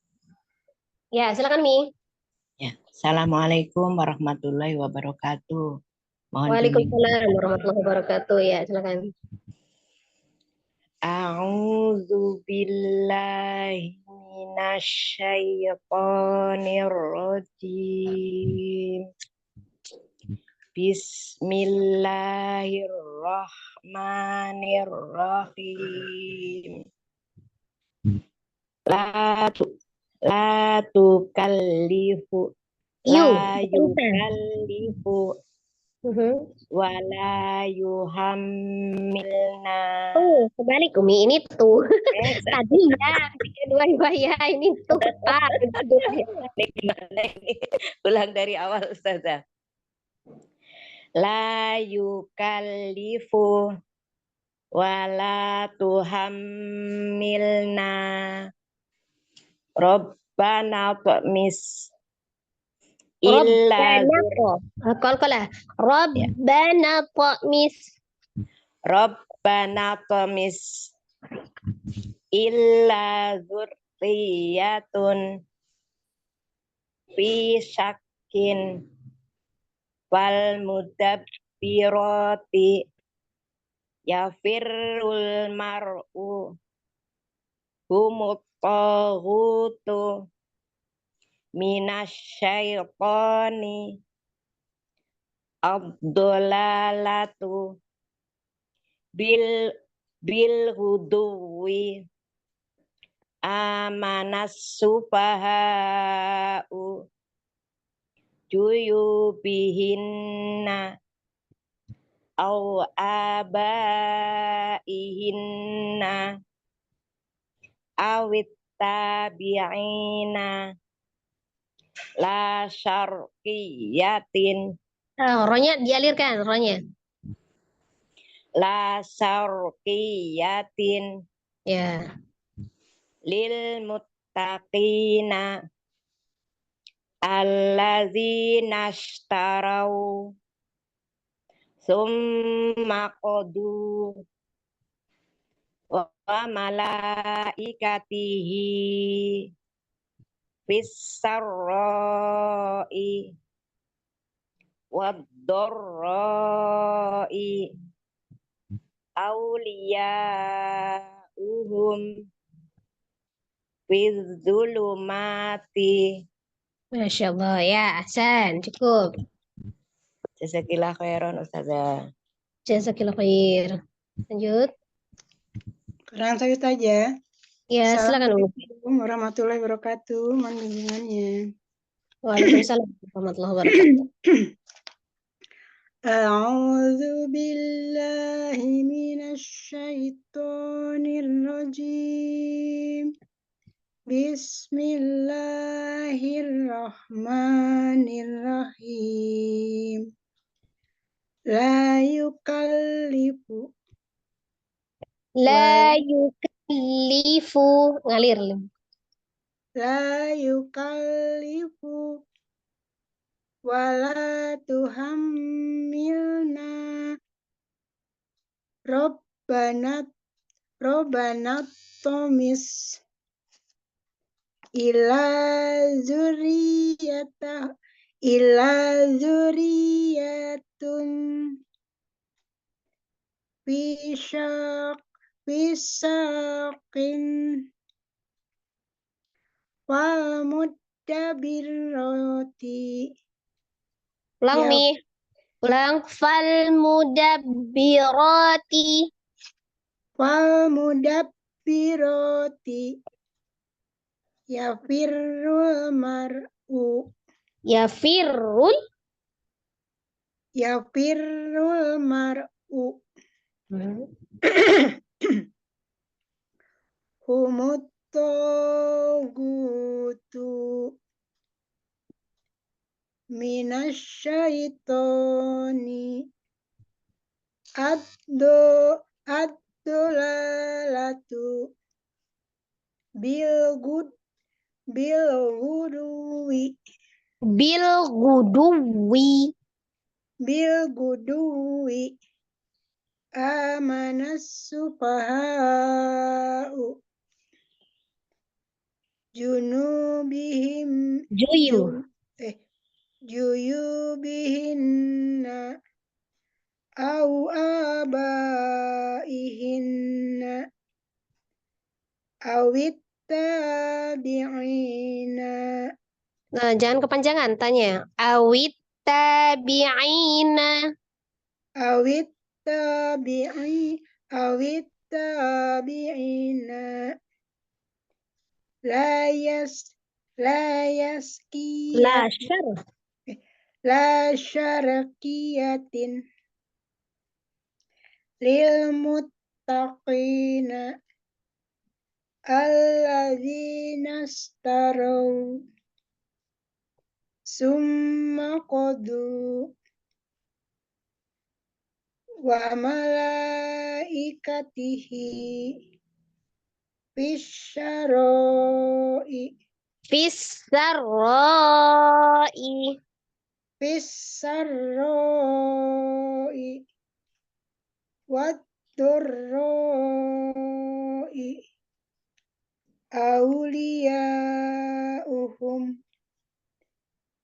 Ya, silakan Mi. Ya. Assalamualaikum warahmatullahi wabarakatuh. Mohon bimbing. Waalaikumsalam warahmatullahi wabarakatuh. Ya, silakan. A'udzu billahi minasyaitonir rajim. Bismillahirrahmanirrahim. La tukallifu la yukallifu wala yuhammilna. Tuh, kebalik Umi. Ini tuh. Tadi ya, kedua ya. Ini tuh. Gimana ini? Ulang dari awal Ustazah. La yukallifu wala tuhammilna Rabbana tu'mis illa Rabbana ta'mis. Rabbana tu'mis illa dzurriyyatun fi syakkin wal mudabbirati yafirrul mar'u humut taghutu minasyaitoni ad-dhalalatu bil huduwi amanas sufaha'u juyubihinna au abaihinna awit tabi'ina la syarqiyatin Rohnya dialirkan, rohnya. la syarqiyatin Ya. lil muttaqina allazina ishtarau summa qadu wa malaikatihi fis-sarra'i wad-dharra'i awliya'uhum fiz-zulumati. Masya Allah. Ya, Ahsan. Cukup. Jazakillah khairan Ustazah. Jazakillah khair. Lanjut. Kurang saya saja. Ya, silakan Bu. Assalamualaikum warahmatullahi wabarakatuh. Mohon bimbingannya. Waalaikumsalam warahmatullahi wabarakatuh. A'udzu billahi minasy syaithanir rajim. Bismillahirrahmanirrahim. La yukallifu La yukallifu. Ngalir. La yukallifu wala tuhammilna Robbana tomis ila zuriyatun fisaqin wal muddabirati. Ulang, Ya. Mi. Ulang. Fal mudabbirati. Wal mudabbirati yafirrul mar'u Yafirrul. humut togutu minasyaitoni ad-dolalatu bilguduwi bilguduwi amanas sufaha'u junubihim juyubihinna au abaihinna awit tabi'ina. Nah, jangan kepanjangan tanya. Awit tabi'ina. Awit tabi'ina la syarqiyatin lil muttaqina alladzina istarau summa qadu wa malaikatihi fisaroi wad-dharroi awliya'uhum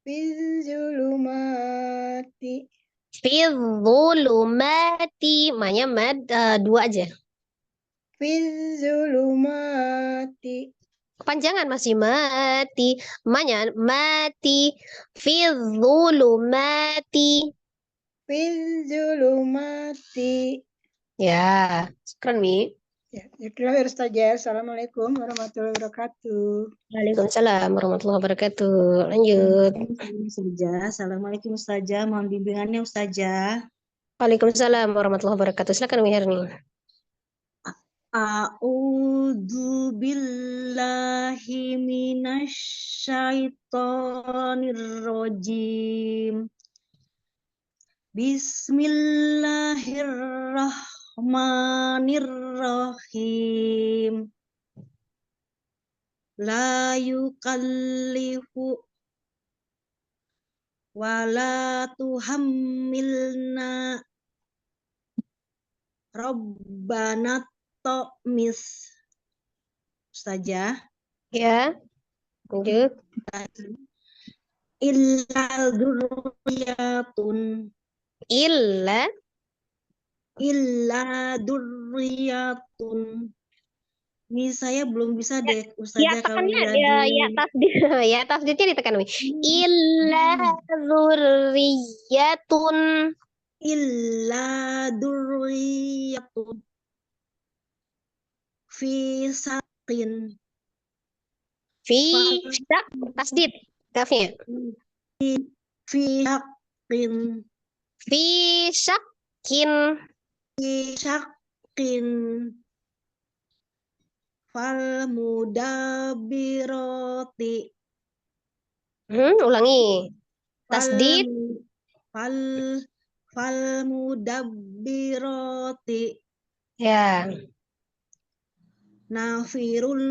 fizzulumati Manya mad dua aja. fizzulumati Kepanjangan masih mati. Manya mati. Fizzulumati. Ya, syukran Mi. Ya, Jazakallah Ustazah. Assalamualaikum warahmatullahi wabarakatuh. Waalaikumsalam warahmatullahi wabarakatuh. Lanjut. Ustazah. Assalamualaikum Ustazah. Mohon bimbingannya Ustazah. Waalaikumsalam warahmatullahi wabarakatuh. Silakan Mi Herni. A'udzu billahi minasyaitonir rajim. Bismillahirrahmanirrahim. La yukallifu wa la tuhammilna Rabbana to'mis. Ustazah. Ya, lanjut. Illa dzurriyatun. Illa. Illa dzurriyatun. Ini saya belum bisa deh, Ya, Ustazah, kalau tekannya lihat ya, di ya tasdid, ya tasdidnya ditekan Mi. Illa dzurriyyatun. illa dzurriyatun fi saqin. Fi syak tasdid kafnya. Fi saqin. Fi syakin. Fi saqin. Fal mudabbirati. Ulangi. Fal Tasdid. fal mudabbirati. Ya. Nafirul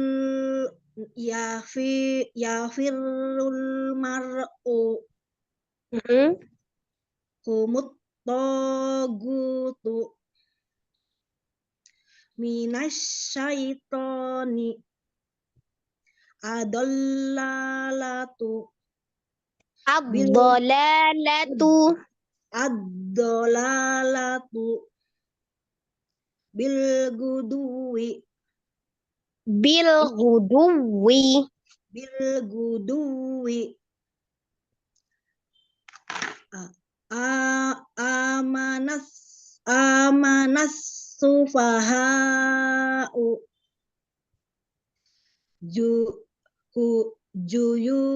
yafirul mar'u kumut togutu minasyaitoni adollalatu Ad-dhalalatu. ad-dolalatu bilguduwi Bil guduwi. bilguduwi amanas sufaha'u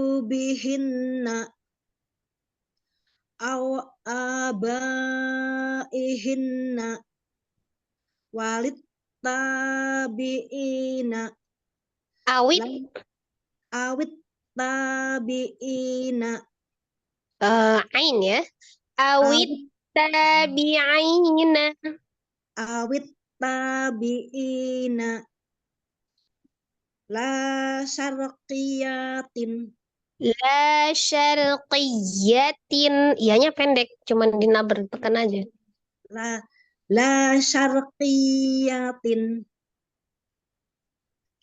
juyubihinna aw abaihinna walit tabi'ina Awit. awit tabi'ina Ain ya. Awit tabi'ina. awit tabi'ina la syarqiyatin La syarqiyatin. Iyanya pendek, cuman dinabar tekan aja. la syarqiyatin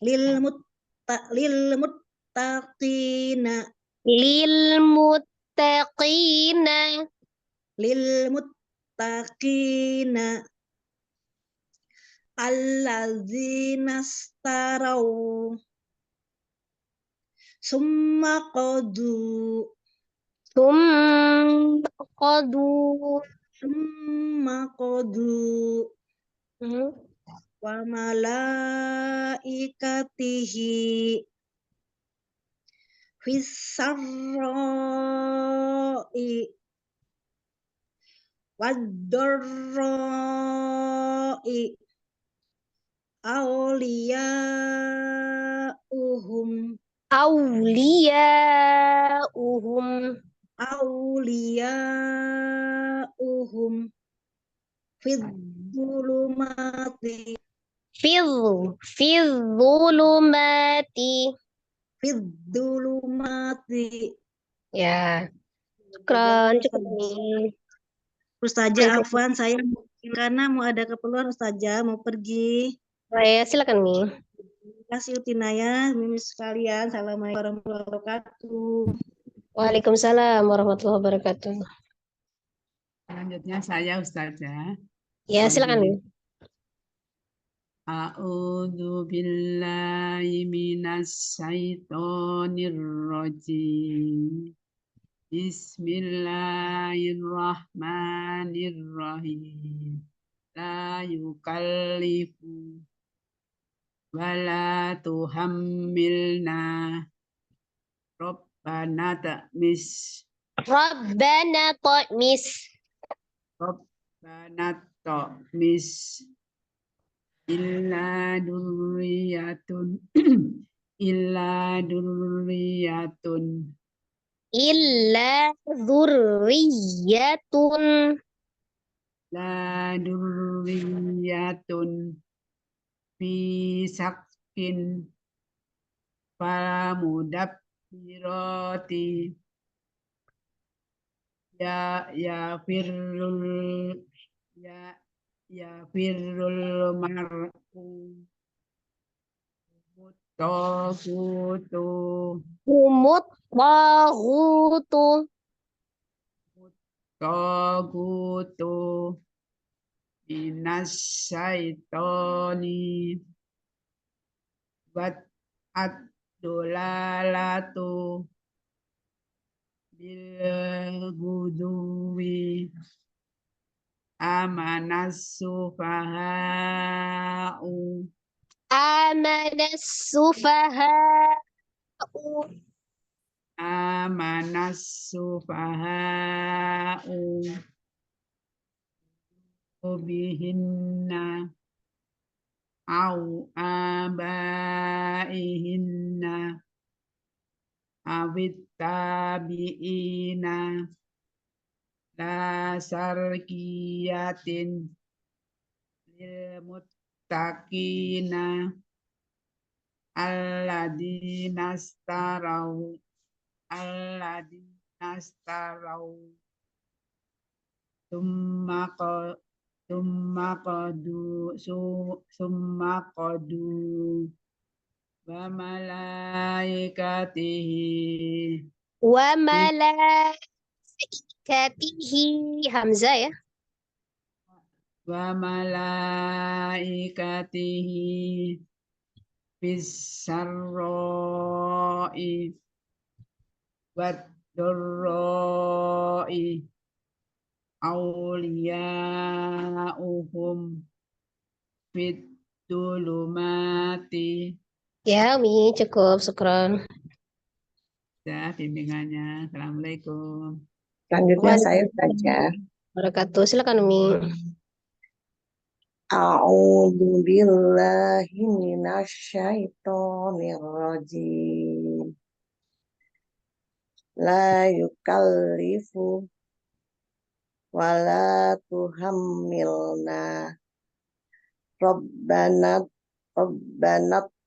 lil muttaqina Lil muttaqina. lil muttaqina allazina starau summa qadu Qadu. summa qadu Hmm. wa malaikatihi fisarra'i wad-dharra'i awliya'uhum Awliya'uhum. fidzulumati Fidzulumati. fidzulumati. Ya, syukran. Cukup nih. Ustazah Afwan, saya karena mau ada keperluan Ustazah, mau pergi. Ya, silakan Mi. Terima kasih Utinaya, mimis sekalian. Assalamualaikum warahmatullahi wabarakatuh. Waalaikumsalam warahmatullahi wabarakatuh. Selanjutnya saya Ustazah. Ya, silakan Mi. A'udzu billahi minasyaitonir rajim. Bismillahirrahmanirrahim. la yukallifu wala tuhammilna Rabbana ta'mis Rabbana ta'mis. Rabbana ta'mis illa durriyatun illa durriyatun Illa dzurriyyatun. la durriyatun fi sakin famudabbirati ya firrul mar'u taqutu Humut taghutu. taqutu minasyaitoni wat ad-dolalatu bil guduwi amanasufaha'u Amanas sufaha'u. bihinna au abaihinna awit tabi'ina la sarkiyatin lil muttaqina alladina starau summa qadu wa malaikatihi Wa malaikatihi. Hamzah ya. wa malaikatihi bisarra'i wad darra'i awliya'uhum fit dulumati. Ya, Umi, cukup. Syukron. Ya, bimbingannya. Assalamualaikum. Selanjutnya saya baca. Wabarakatuh. Silakan, Umi. A'udzu billahi minasyaitonir rajim. La yukallifu wala tuhammilna Rabbana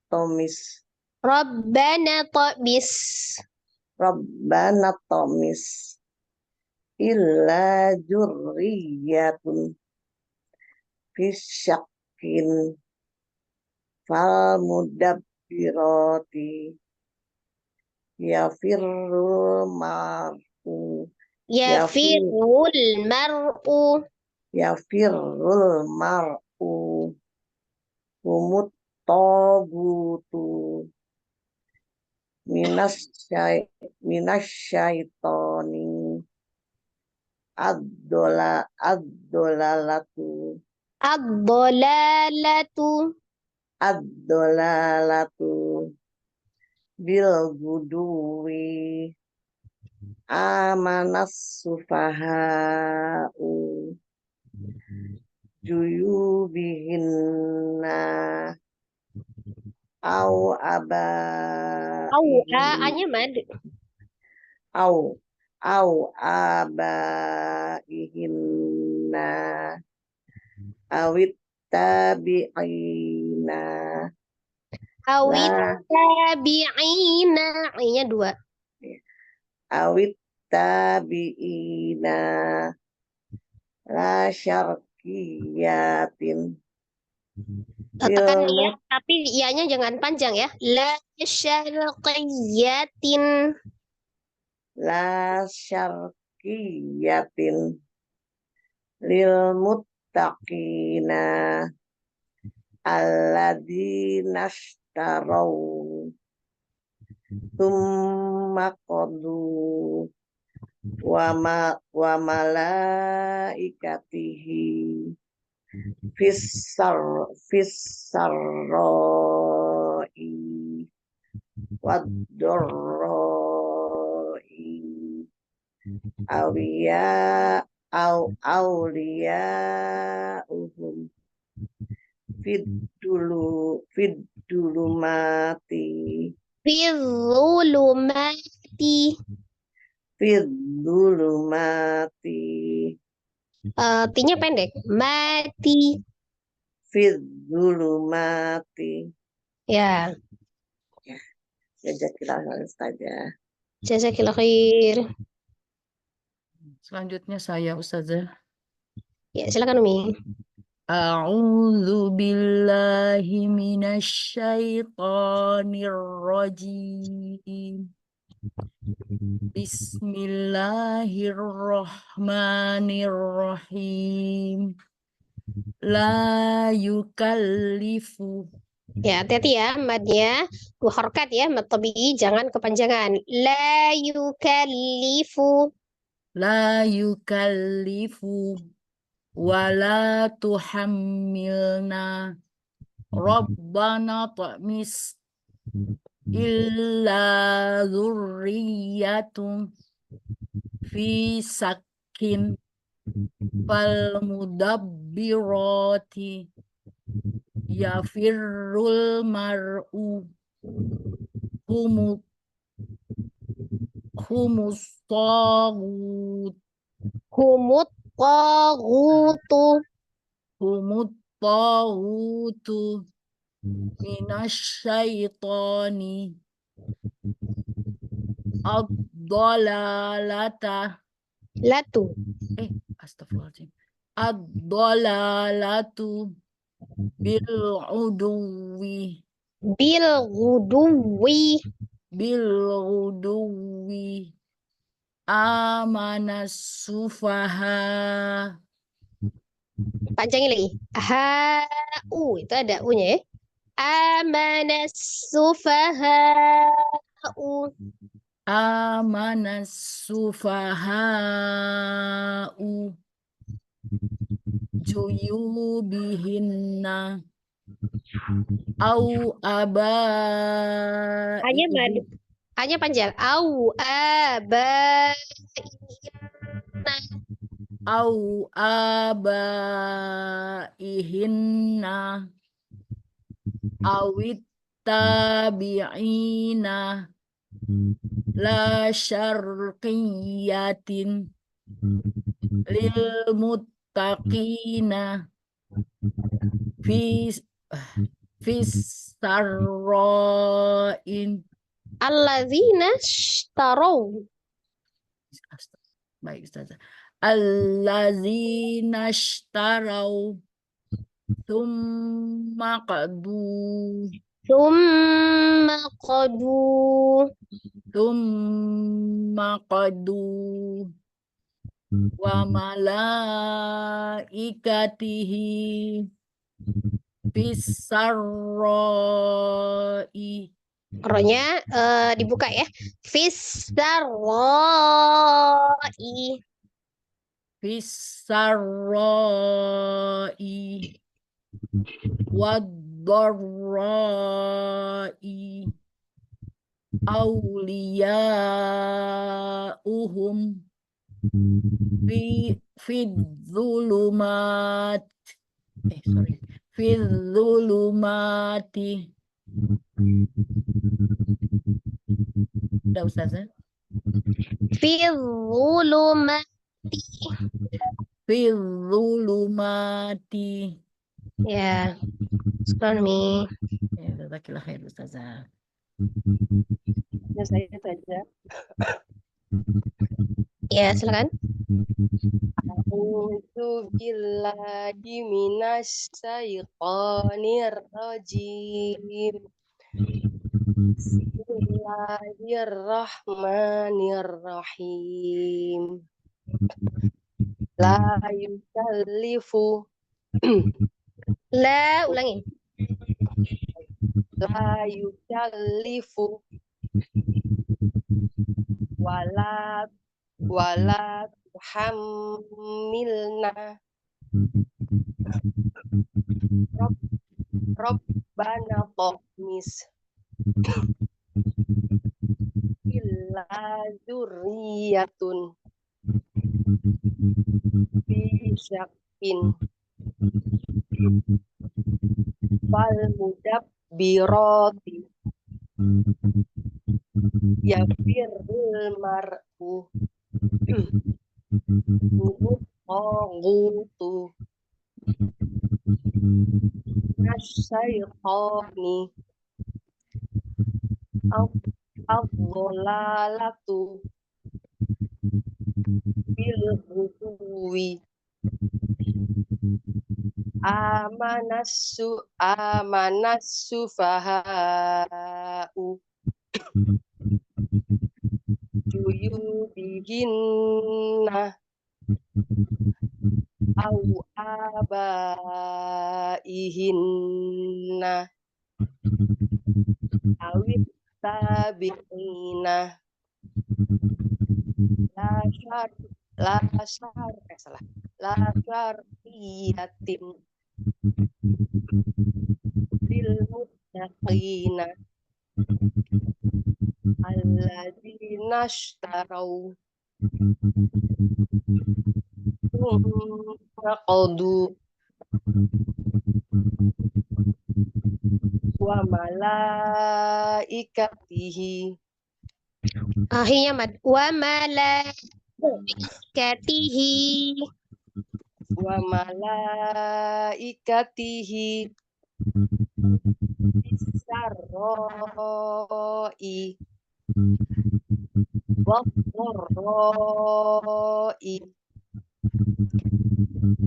tomis Rabbana ta'mis. Rabbana tomis illa dzurriyyatun fisyakin fal mudabbirati yafirrul mar'u Yafirul mar'u. yafirrul mar'u humut tagutu minasyaitoni ad-dolalatu ad-dolalatu bil guduwi amanas sufaha'u juyubihinna au A-nya mad. au abaihinna awit tabi'ina Awit tabi'ina. I-nya 2. awit tabi'ina la syarkiyatin Tekan ya, tapi iya-nya jangan panjang ya. La syarqiyatin. la syarkiyatin lil muttaqina alladzina ishtarau tsumma qadu wa malaikatihi Fissarroi waddorroi aulia fiddulumati fiddulumati T-nya pendek. Mati. fiddulumati. Ya, Jazakillah Ustazah. jazakillah khair. Selanjutnya saya Ustazah. Ya, silakan Umi. A'udzu billahi minasyaitonir rajim. Bismillahirrahmanirrahim. La yukallifu. Ya, hati-hati ya, madnya 2 harokat ya, mad tabi'i, jangan kepanjangan. La yukallifu. La yukallifu. Wala tuhammilna. Rabbana ta'mis. Illa dzurriyyatun fi sakin fal mudabbirati yafirrul mar'u humus tagut Humut tagutu. minasyaitani ad-dalalata Latu. Astagfirullahaladzim. Ad-dalalatu bil-uduwi bil-uduwi amanas sufaha. Panjangin lagi. Itu ada U-nya ya. Amanas sufaha'u. Amanas sufaha'u juyubihinna au Hanya panjang. au abaihinna awit tabi'ina la syarqiyatin lil muttaqina fis sarrain. Allazina ishtarau. Baik Ustazah. Allazina ishtarau thumma qadu wa malaikatihi fis sarra'i. Ronya dibuka ya. Fis-sarra'i. Wad-dharra'i awliya'uhum fi-dhulumati. Udah Ustazah? Fi-dhulumati. Ya. Astronomi. Ya, jazakallah khair Ustazah. Ya, saya saja. Ya, silakan. A'udzu billahi minasyaitonir rajim. Bismillahirrahmanirrahim. La yukallifu. Ulangi. La yukallifu. Wala tuhammilna Rabbana tomis illa dzurriyyatun fi syakin fal mudabbirati yafirul mar'u Gutu Nasyaitoni Al-Dholalatu Bil-Huwi Amanassu faha'u Juyubihinna Au abaihinna Awit tabi'ina La syar'iyatin Bil muttaqina Alladzina ishtarau Qadu wa malaikatihi Akhirnya mad. Wa malaikatihi. wa malaikatihi sarroi wa dharroi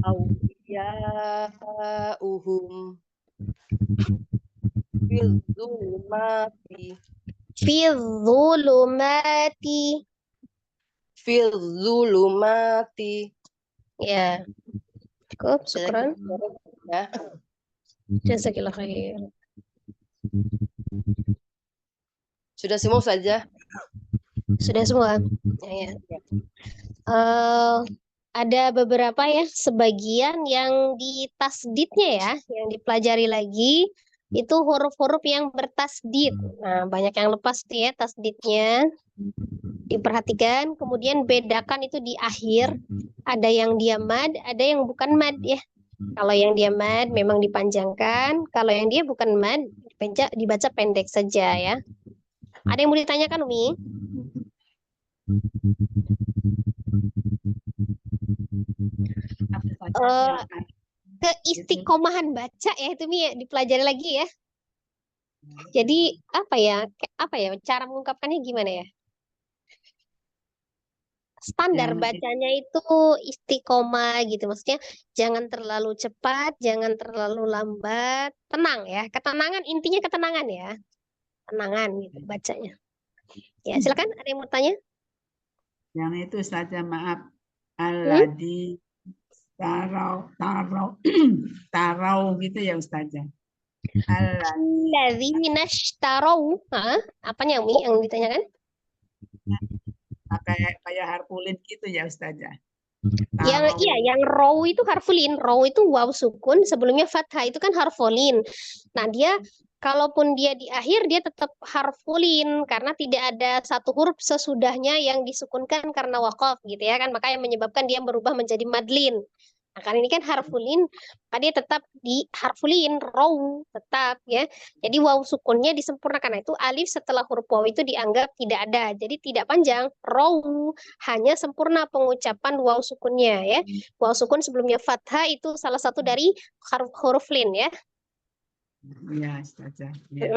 awliyauhum fil zulumati Fil zulumati. Ya, cukup. Syukran. ya. Jazakillah khair. Sudah semua saja. Sudah semua. Ya. Ada beberapa ya, sebagian yang di tasdidnya ya, yang dipelajari lagi itu huruf-huruf yang bertasdid. Nah, banyak yang lepas tuh ya tasdidnya. Diperhatikan, kemudian bedakan itu di akhir. Ada yang dia mad, ada yang bukan mad ya. Kalau yang dia mad memang dipanjangkan, kalau yang dia bukan mad dibaca pendek saja ya. Ada yang mau ditanyakan, Umi? Keistiqomahan baca ya itu Mi ya, dipelajari lagi ya. Jadi apa ya cara mengungkapkannya gimana ya? Standar bacanya itu istiqomah gitu, maksudnya jangan terlalu cepat, jangan terlalu lambat, tenang ya, ketenangan, intinya ketenangan ya, tenangan gitu bacanya. Ya silakan, ada yang mau tanya? Yang itu saja maaf. Alladzi tarau gitu ya Ustazah. Alladzina ishtarau. Apanya Umi yang ditanyakan? Kayak harfulin gitu ya Ustazah. Yang raw itu harfulin. Raw itu waw sukun, sebelumnya fathah itu kan harfulin. Nah, dia kalaupun dia di akhir dia tetap harfulin karena tidak ada satu huruf sesudahnya yang disukunkan karena waqaf gitu ya kan, maka yang menyebabkan dia berubah menjadi madlin. Nah, karena ini kan harfulin, maka dia tetap di harfulin, raw tetap ya. Jadi waw sukunnya disempurnakan. Nah, itu alif setelah huruf waw itu dianggap tidak ada. Jadi tidak panjang, raw, hanya sempurna pengucapan waw sukunnya ya. Waw sukun sebelumnya fathah itu salah satu dari huruf lin ya. Iya, Ustazah. Ya.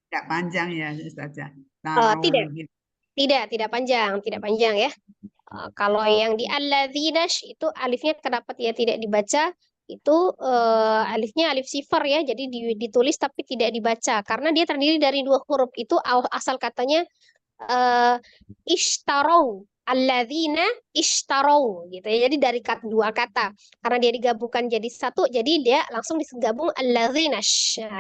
Tidak panjang ya, Ustazah. Tidak panjang, ya. Kalau yang di alladzinash itu alifnya kenapa tidak dibaca? Itu alifnya alif sifar ya, jadi ditulis tapi tidak dibaca karena dia terdiri dari dua huruf. Itu asal katanya ishtarau. alladzina ishtarau gitu ya. Jadi dari dua kata. Karena dia digabungkan jadi satu, jadi dia langsung digabung alladzina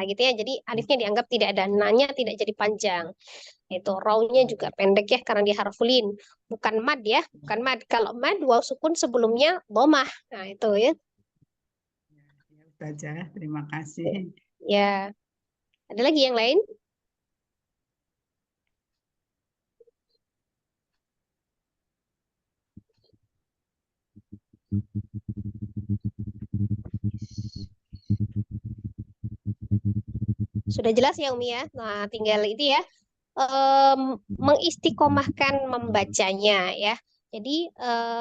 gitu ya. Jadi alifnya dianggap tidak ada, nanya tidak jadi panjang. Itu raunya juga pendek ya karena dia harfulin. Bukan mad ya, bukan mad. Kalau mad waw sukun sebelumnya dhammah. Nah, itu ya. Ya, Ustazah, terima kasih. Ya. Ada lagi yang lain? Sudah jelas ya Umi ya. Nah, tinggal itu ya mengistiqomahkan membacanya ya. Jadi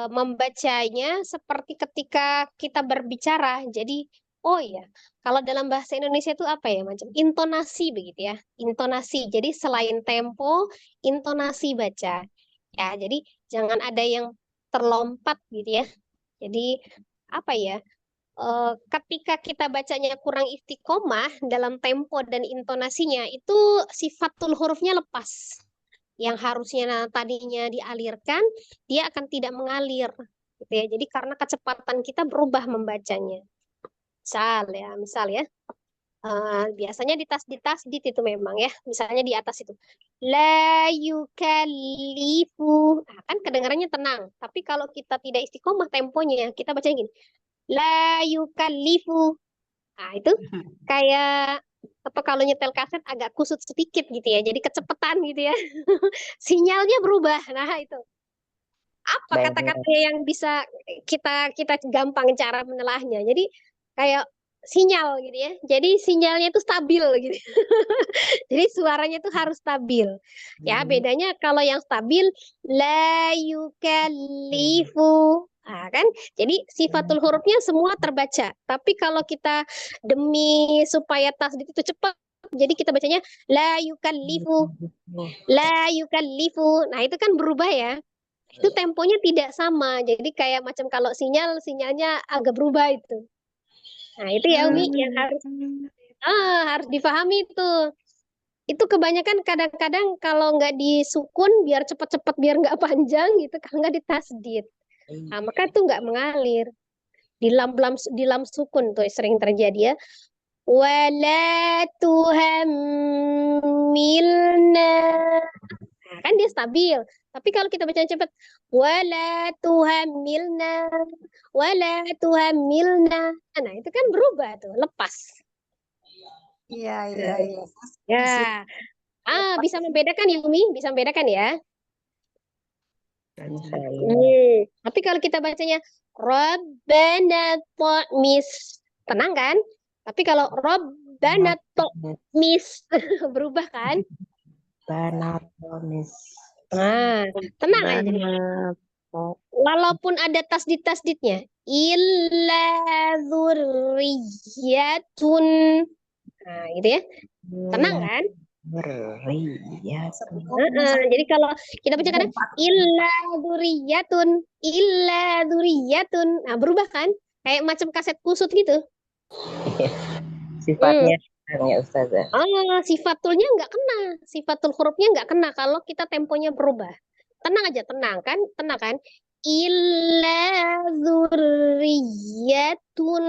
membacanya seperti ketika kita berbicara. Jadi oh ya, kalau dalam bahasa Indonesia itu apa ya macam intonasi begitu ya. Intonasi. Jadi selain tempo, intonasi baca. Ya, jadi jangan ada yang terlompat gitu ya. Jadi apa ya? Ketika kita bacanya kurang istiqomah dalam tempo dan intonasinya, itu sifatul hurufnya lepas. Yang harusnya tadinya dialirkan, dia akan tidak mengalir. Gitu ya. Jadi karena kecepatan kita berubah membacanya. Misal ya. Biasanya di tasdid itu memang ya. Misalnya di atas itu. La yukallifu. Nah, kan kedengarannya tenang. Tapi kalau kita tidak istiqomah temponya, kita bacanya gini. La yukallifu. Nah, itu kayak apa kalau nyetel kaset agak kusut sedikit gitu ya. Jadi kecepatan gitu ya. Sinyalnya berubah. Nah, itu. Apa kata-kata yang bisa kita gampang cara menelahnya. Jadi kayak sinyal gitu ya. Jadi sinyalnya itu stabil gitu. Jadi suaranya itu harus stabil. Ya, bedanya kalau yang stabil la yukallifu. Nah, kan? Jadi sifatul hurufnya semua terbaca. Tapi kalau kita demi supaya tasdid itu cepat, jadi kita bacanya la yukallifu. La yukallifu. Nah, itu kan berubah ya. Itu temponya tidak sama. Jadi kayak macam kalau sinyalnya agak berubah itu. Nah, itu ya Umi yang harus dipahami itu. Itu kebanyakan kadang-kadang kalau nggak disukun biar cepet-cepet biar nggak panjang gitu, kalau nggak ditasdid. Nah, maka itu nggak mengalir. Di lam sukun tuh sering terjadi ya. Wala tuhammilna. Nah, kan dia stabil. Tapi kalau kita baca cepat, wala tuhammilna, wala tuhammilna. Nah, itu kan berubah tuh, lepas. Iya. Ya. Bisa membedakan ya Umi? Bisa membedakan ya? Tapi kalau kita bacanya Rabbana ta'mis, tenang kan? Tapi kalau Rabbana ta'mis berubah kan? Nah, tenang aja. Walaupun ada tasdid-tasdidnya, illa dzurriyyatun. Nah, gitu ya. Tenang kan? Jadi kalau kita baca kadang illa dzurriyyatun. Nah, berubah kan? Kayak macam kaset kusut gitu. Sifatnya ya Ustazah. Sifatulnya nggak kena. Sifatul hurufnya nggak kena kalau kita temponya berubah. Tenang aja, tenang kan? Tenang kan? Illa dzurriyyatun.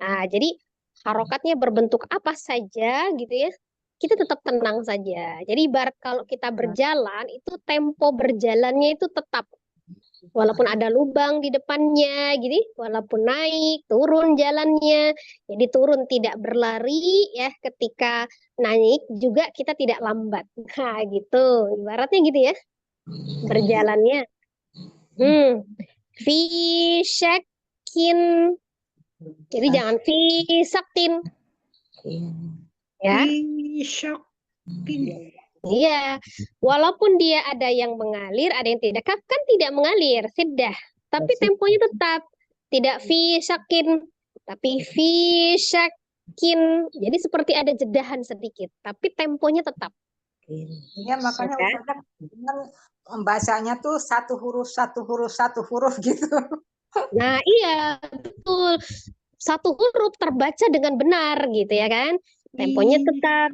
Nah, jadi harokatnya berbentuk apa saja gitu ya. Kita tetap tenang saja. Jadi ibarat kalau kita berjalan, itu tempo berjalannya itu tetap. Walaupun ada lubang di depannya, gitu, walaupun naik, turun jalannya. Jadi turun tidak berlari ya, ketika naik juga kita tidak lambat. Nah, gitu. Ibaratnya gitu ya. Berjalannya. Fi syakin. Jadi jangan fi saktin. Ya. Iya, walaupun dia ada yang mengalir, ada yang tidak, kan tidak mengalir, sudah. Tapi temponya tetap tidak fi syakin, tapi fi syakin. Jadi seperti ada jedahan sedikit, tapi temponya tetap. Iya, makanya Ustazah membacanya tuh satu huruf gitu. Nah, iya, betul. Satu huruf terbaca dengan benar gitu ya kan. Temponya tetap.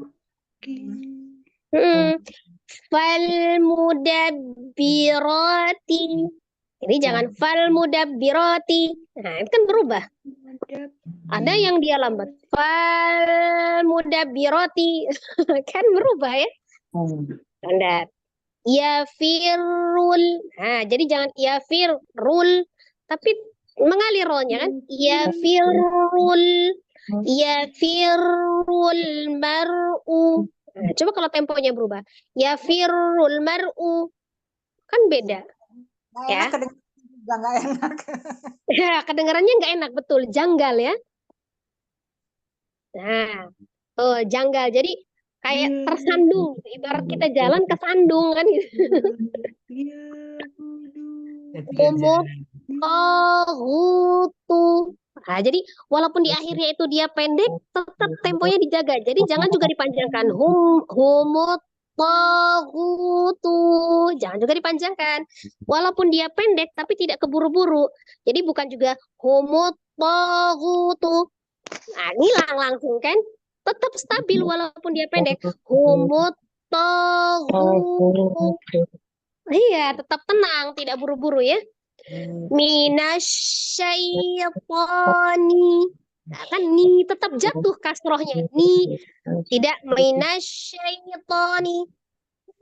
Falmudabbirati. Jadi jangan falmudabbirati. Nah, itu kan berubah. Ada yang dia lambat. Falmudabbirati. Kan berubah ya. Standar. Yafirul. Nah, jadi jangan yafirul, tapi mengalir rollnya kan. Yafirul mar'u. Nah, coba kalau temponya berubah. Yafirul mar'u. Kan beda. Nggak Ya. enak kedengaran juga nggak enak. Ya, kedengarannya nggak enak, betul. Janggal ya. Nah, janggal. Jadi kayak tersandung. Ibarat kita jalan kesandung kan gitu. Umut tahutu. Nah, jadi walaupun di akhirnya itu dia pendek, tetap temponya dijaga. Jadi jangan juga dipanjangkan. Humut tahutu. Jangan juga dipanjangkan. Walaupun dia pendek, tapi tidak keburu-buru. Jadi bukan juga humut tahutu. Nah, ngilang langsung kan? Tetap stabil walaupun dia pendek. Humut tahutu. Iya, tetap tenang, tidak buru-buru ya. Minasyaitoni. Nah, kan ni tetap jatuh kasrohnya. Ni tidak minasyaitoni.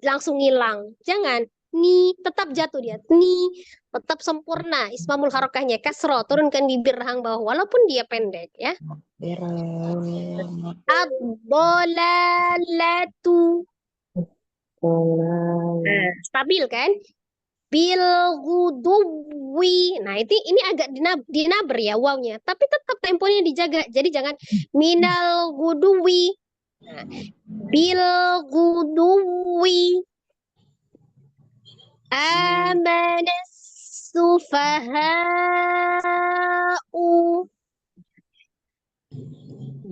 Langsung hilang. Jangan. Ni tetap jatuh dia. Ni tetap sempurna. Ismamul harokahnya kasroh. Turunkan bibir rahang bawah walaupun dia pendek ya. Ad-dolalatu. Nah, stabil kan? Bil guduwi. Nah, ini agak dinaber ya wawnya, tapi tetap temponya dijaga. Jadi jangan minal guduwi. Nah, bil guduwi. Amanas sufaha'u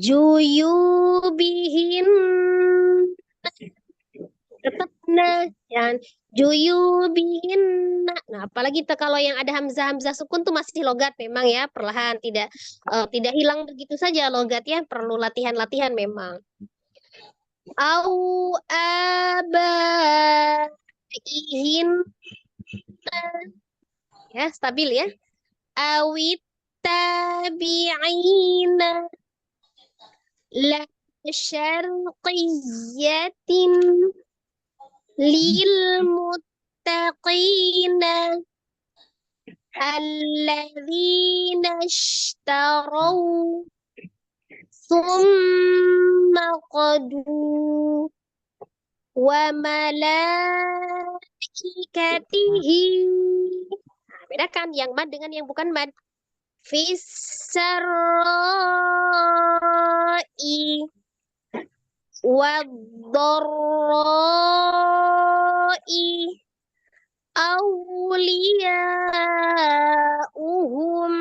juyubihin. Tetap jangan juyubihin. Nah, apalagi kalau yang ada hamzah sukun tuh masih logat memang ya, perlahan tidak hilang begitu saja logat ya, perlu latihan-latihan memang. Au abaihin. Ya, stabil ya. Awit tabi'ina la syarqiyatin lil muttaqina alladzina ishtaraw summa qadu wa malaikatihi. Nah, bedakan yang mad dengan yang bukan mad. Fissarai wadoroi awliyauhum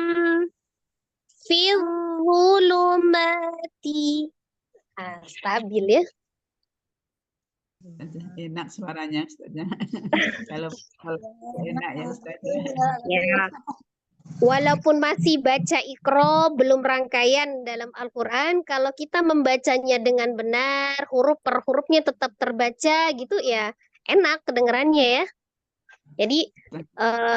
filulumati. Ah, stabil ya. Enak suaranya Ustazah. Kalau enak ya Ustazah. Ya. Walaupun masih baca Iqra belum rangkaian dalam Al-Quran, kalau kita membacanya dengan benar, huruf per hurufnya tetap terbaca gitu ya, enak kedengarannya ya. Jadi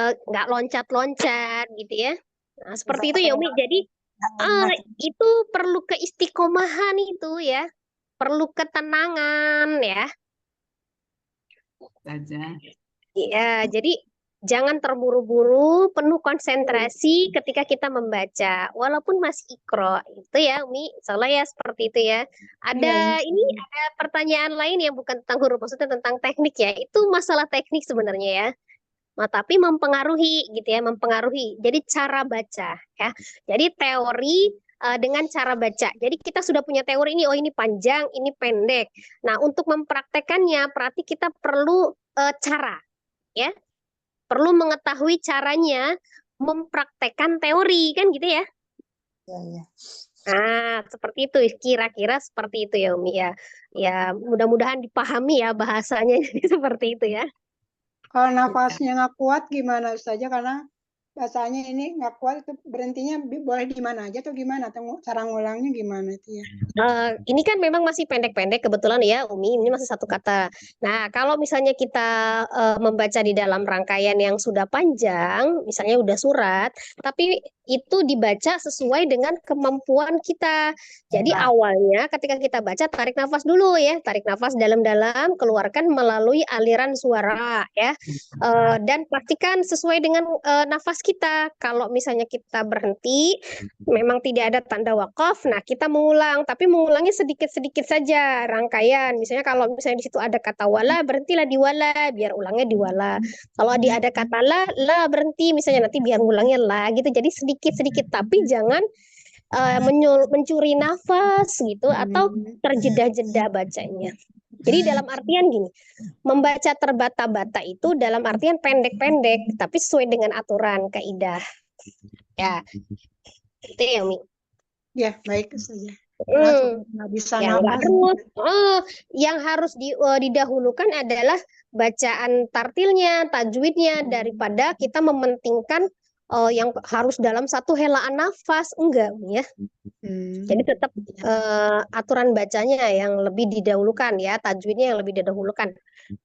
nggak loncat-loncat gitu ya. Nah, seperti itu ya Umi. Jadi itu perlu keistiqomahan itu ya, perlu ketenangan ya. Ustazah. Iya, jadi jangan terburu-buru, penuh konsentrasi ketika kita membaca, walaupun masih Iqra. Itu ya, Umi. Soalnya ya seperti itu ya. Ada ada pertanyaan lain yang bukan tentang huruf, maksudnya tentang teknik ya. Itu masalah teknik sebenarnya ya. Nah, tapi mempengaruhi gitu ya, mempengaruhi. Jadi cara baca ya. Jadi teori dengan cara baca. Jadi kita sudah punya teori ini, oh ini panjang, ini pendek. Nah, untuk mempraktekannya, berarti kita perlu cara ya. Perlu mengetahui caranya mempraktekkan teori kan gitu ya. Iya. Nah, seperti itu kira-kira seperti itu ya Umi ya. Ya, mudah-mudahan dipahami ya bahasanya jadi seperti itu ya. Kalau nafasnya nggak kuat gimana Ustazah? Karena bahasanya ini nggak kuat itu berhentinya boleh di mana aja atau gimana? Atau cara ngulangnya gimana itu ya? Ini kan memang masih pendek-pendek kebetulan ya Umi, ini masih satu kata. Nah, kalau misalnya kita membaca di dalam rangkaian yang sudah panjang, misalnya udah surat, tapi itu dibaca sesuai dengan kemampuan kita. Jadi awalnya ketika kita baca tarik nafas dulu ya, tarik nafas dalam-dalam, keluarkan melalui aliran suara ya. Dan pastikan sesuai dengan nafas kita. Kalau misalnya kita berhenti, memang tidak ada tanda wakaf, nah kita mengulang, tapi mengulangnya sedikit-sedikit saja rangkaian. Misalnya kalau misalnya di situ ada kata wala, berhentilah di wala, biar ulangnya di wala. Kalau ada kata la berhenti, misalnya nanti biar ulangnya la gitu. Jadi sedikit-sedikit, tapi jangan mencuri nafas gitu atau terjeda-jeda bacanya. Jadi dalam artian gini, membaca terbata-bata itu dalam artian pendek-pendek, tapi sesuai dengan aturan kaidah. Ya, itu ya Mi. Ya, baik saja. Nggak bisa ya, nggak harus. Yang harus didahulukan adalah bacaan tartilnya, tajwidnya, daripada kita mementingkan yang harus dalam satu helaan nafas, enggak ya. Jadi tetap aturan bacanya yang lebih didahulukan ya, tajwidnya yang lebih didahulukan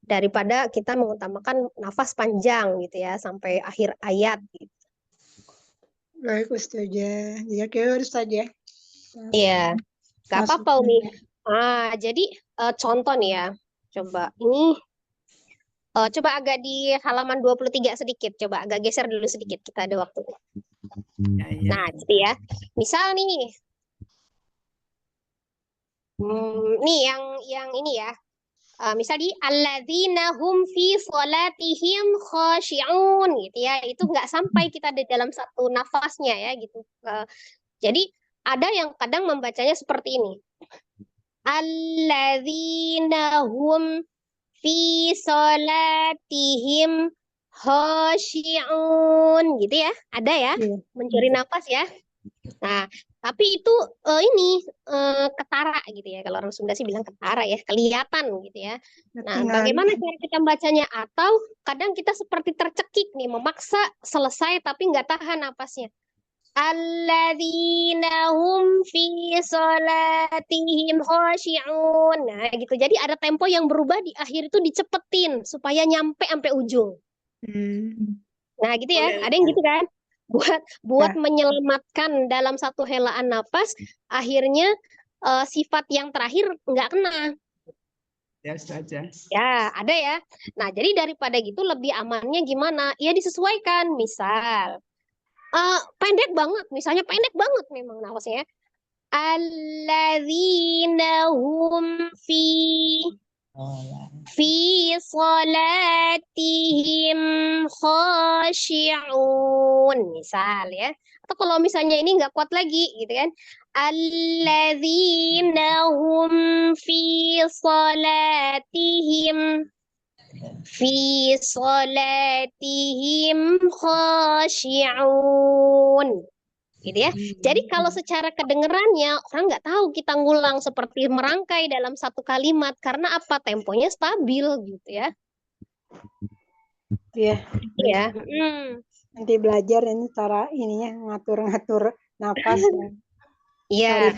daripada kita mengutamakan nafas panjang gitu ya sampai akhir ayat gitu. Baik Ustazah, ya harus saja. Iya, nggak apa-apa Umi. Jadi contoh nih ya, coba ini. Coba agak di halaman 23 sedikit, coba agak geser dulu sedikit, kita ada waktu. Nah, gitu ya. Misal nih, nih yang ini ya. Misal di alladzina hum fi sholatihim khashi'un gitu ya. Itu nggak sampai kita di dalam satu nafasnya ya gitu. Jadi ada yang kadang membacanya seperti ini. Alladzina hum fi sholatihim khashi'un gitu ya, ada ya, mencuri nafas ya. Nah, tapi itu ini ketara gitu ya, kalau orang Sunda sih bilang ketara ya, kelihatan gitu ya. Nah, bagaimana cara kita membacanya? Atau kadang kita seperti tercekik nih, memaksa selesai tapi nggak tahan napasnya. Alladzina hum fi sholatihim khashi'un. Nah, gitu. Jadi ada tempo yang berubah di akhir itu dicepetin supaya nyampe sampai ujung. Nah, gitu ya. Ada yang gitu kan? Buat menyelamatkan dalam satu helaan nafas, akhirnya sifat yang terakhir nggak kena. Ya, saja. Ya, ada ya. Nah, jadi daripada gitu lebih amannya gimana? Ya disesuaikan. Misal pendek banget, misalnya pendek banget memang nafasnya. Alladzina hum fi sholatihim khashi'un, misal ya. Atau kalau misalnya ini nggak kuat lagi gitu kan. Alladzina hum fi sholatihim khashi'un gitu ya. Jadi kalau secara kedengerannya orang nggak tahu kita ngulang seperti merangkai dalam satu kalimat karena apa, temponya stabil gitu ya. Iya. Iya. Nanti belajar ini cara ininya ngatur-ngatur nafas. Iya.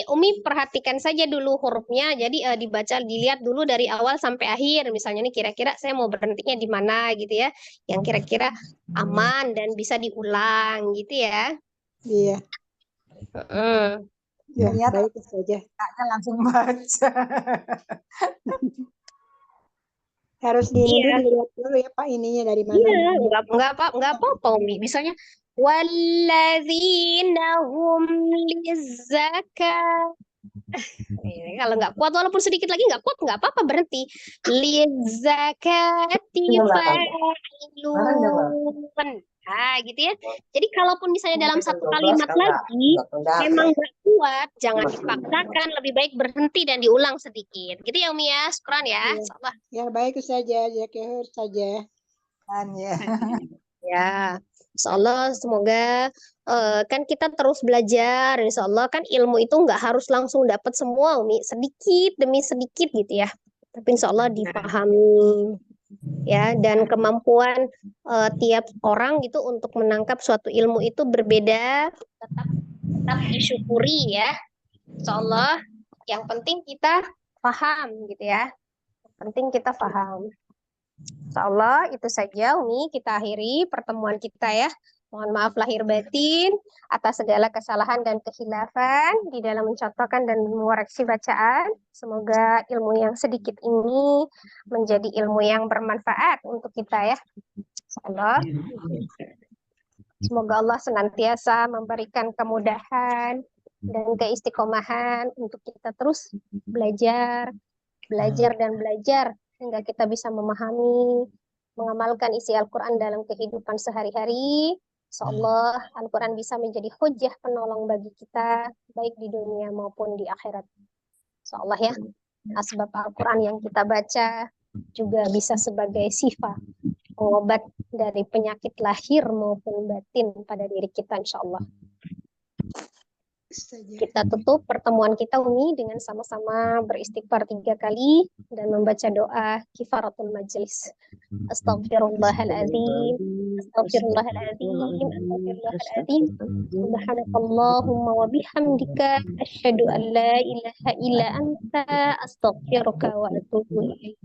Umi perhatikan saja dulu hurufnya. Jadi dibaca, dilihat dulu dari awal sampai akhir. Misalnya nih kira-kira saya mau berhentinya di mana gitu ya. Yang kira-kira aman dan bisa diulang gitu ya. Iya. Ya, baik saja. Langsung baca. Harus dilihat dulu ya Pak ininya dari mana. Iya, nggak apa-apa Umi. Misalnya walladzina hum lizzakah. Kalau nggak kuat, walaupun sedikit lagi nggak kuat, nggak apa-apa, berhenti. Lizzakati fa'ilun. Nah, gitu ya. Jadi kalaupun misalnya dalam satu kalimat lagi memang nggak kuat, jangan dipaksakan, lebih baik berhenti dan diulang sedikit. Gitu ya Umi ya, syukran ya. Ya baik saja, ya saja. Ya, insyaallah semoga kan kita terus belajar. Insyaallah kan ilmu itu nggak harus langsung dapat semua Umi, sedikit demi sedikit gitu ya. Tapi insyaallah dipahami. ya, dan kemampuan tiap orang itu untuk menangkap suatu ilmu itu berbeda, tetap disyukuri ya. Insyaallah yang penting kita paham gitu ya. Yang penting kita paham. Insyaallah itu saja Umi, kita akhiri pertemuan kita ya. Mohon maaf lahir batin atas segala kesalahan dan kehilafan di dalam mencontohkan dan mengoreksi bacaan. Semoga ilmu yang sedikit ini menjadi ilmu yang bermanfaat untuk kita ya. Insyaallah. Semoga Allah senantiasa memberikan kemudahan dan keistiqomahan untuk kita terus belajar dan belajar hingga kita bisa memahami, mengamalkan isi Al-Quran dalam kehidupan sehari-hari. Insyaallah Al-Quran bisa menjadi hujah penolong bagi kita, baik di dunia maupun di akhirat. Insyaallah ya, asbab Al-Quran yang kita baca juga bisa sebagai sifat pengobat dari penyakit lahir maupun batin pada diri kita insyaallah. Kita tutup pertemuan kita Umi dengan sama-sama beristighfar 3 kali dan membaca doa kifaratul majlis. Astaghfirullahaladzim, astaghfirullahaladzim, astaghfirullahaladzim. Subhanakallahumma wa bihamdika asyhadu an la ilaha illa anta astaghfiruka wa atubu ilaik.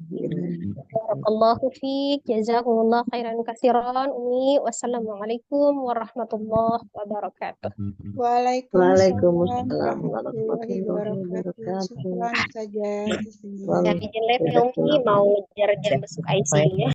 Barakallahu fiik, jazakumullah khairan katsiran Umi. Wassalamualaikum warahmatullahi wabarakatuh. Waalaikumsalam Waalaikumsalam warahmatullahi wabarakatuh. Syukran saja. Dari Umi mau ngejar besok IC ya.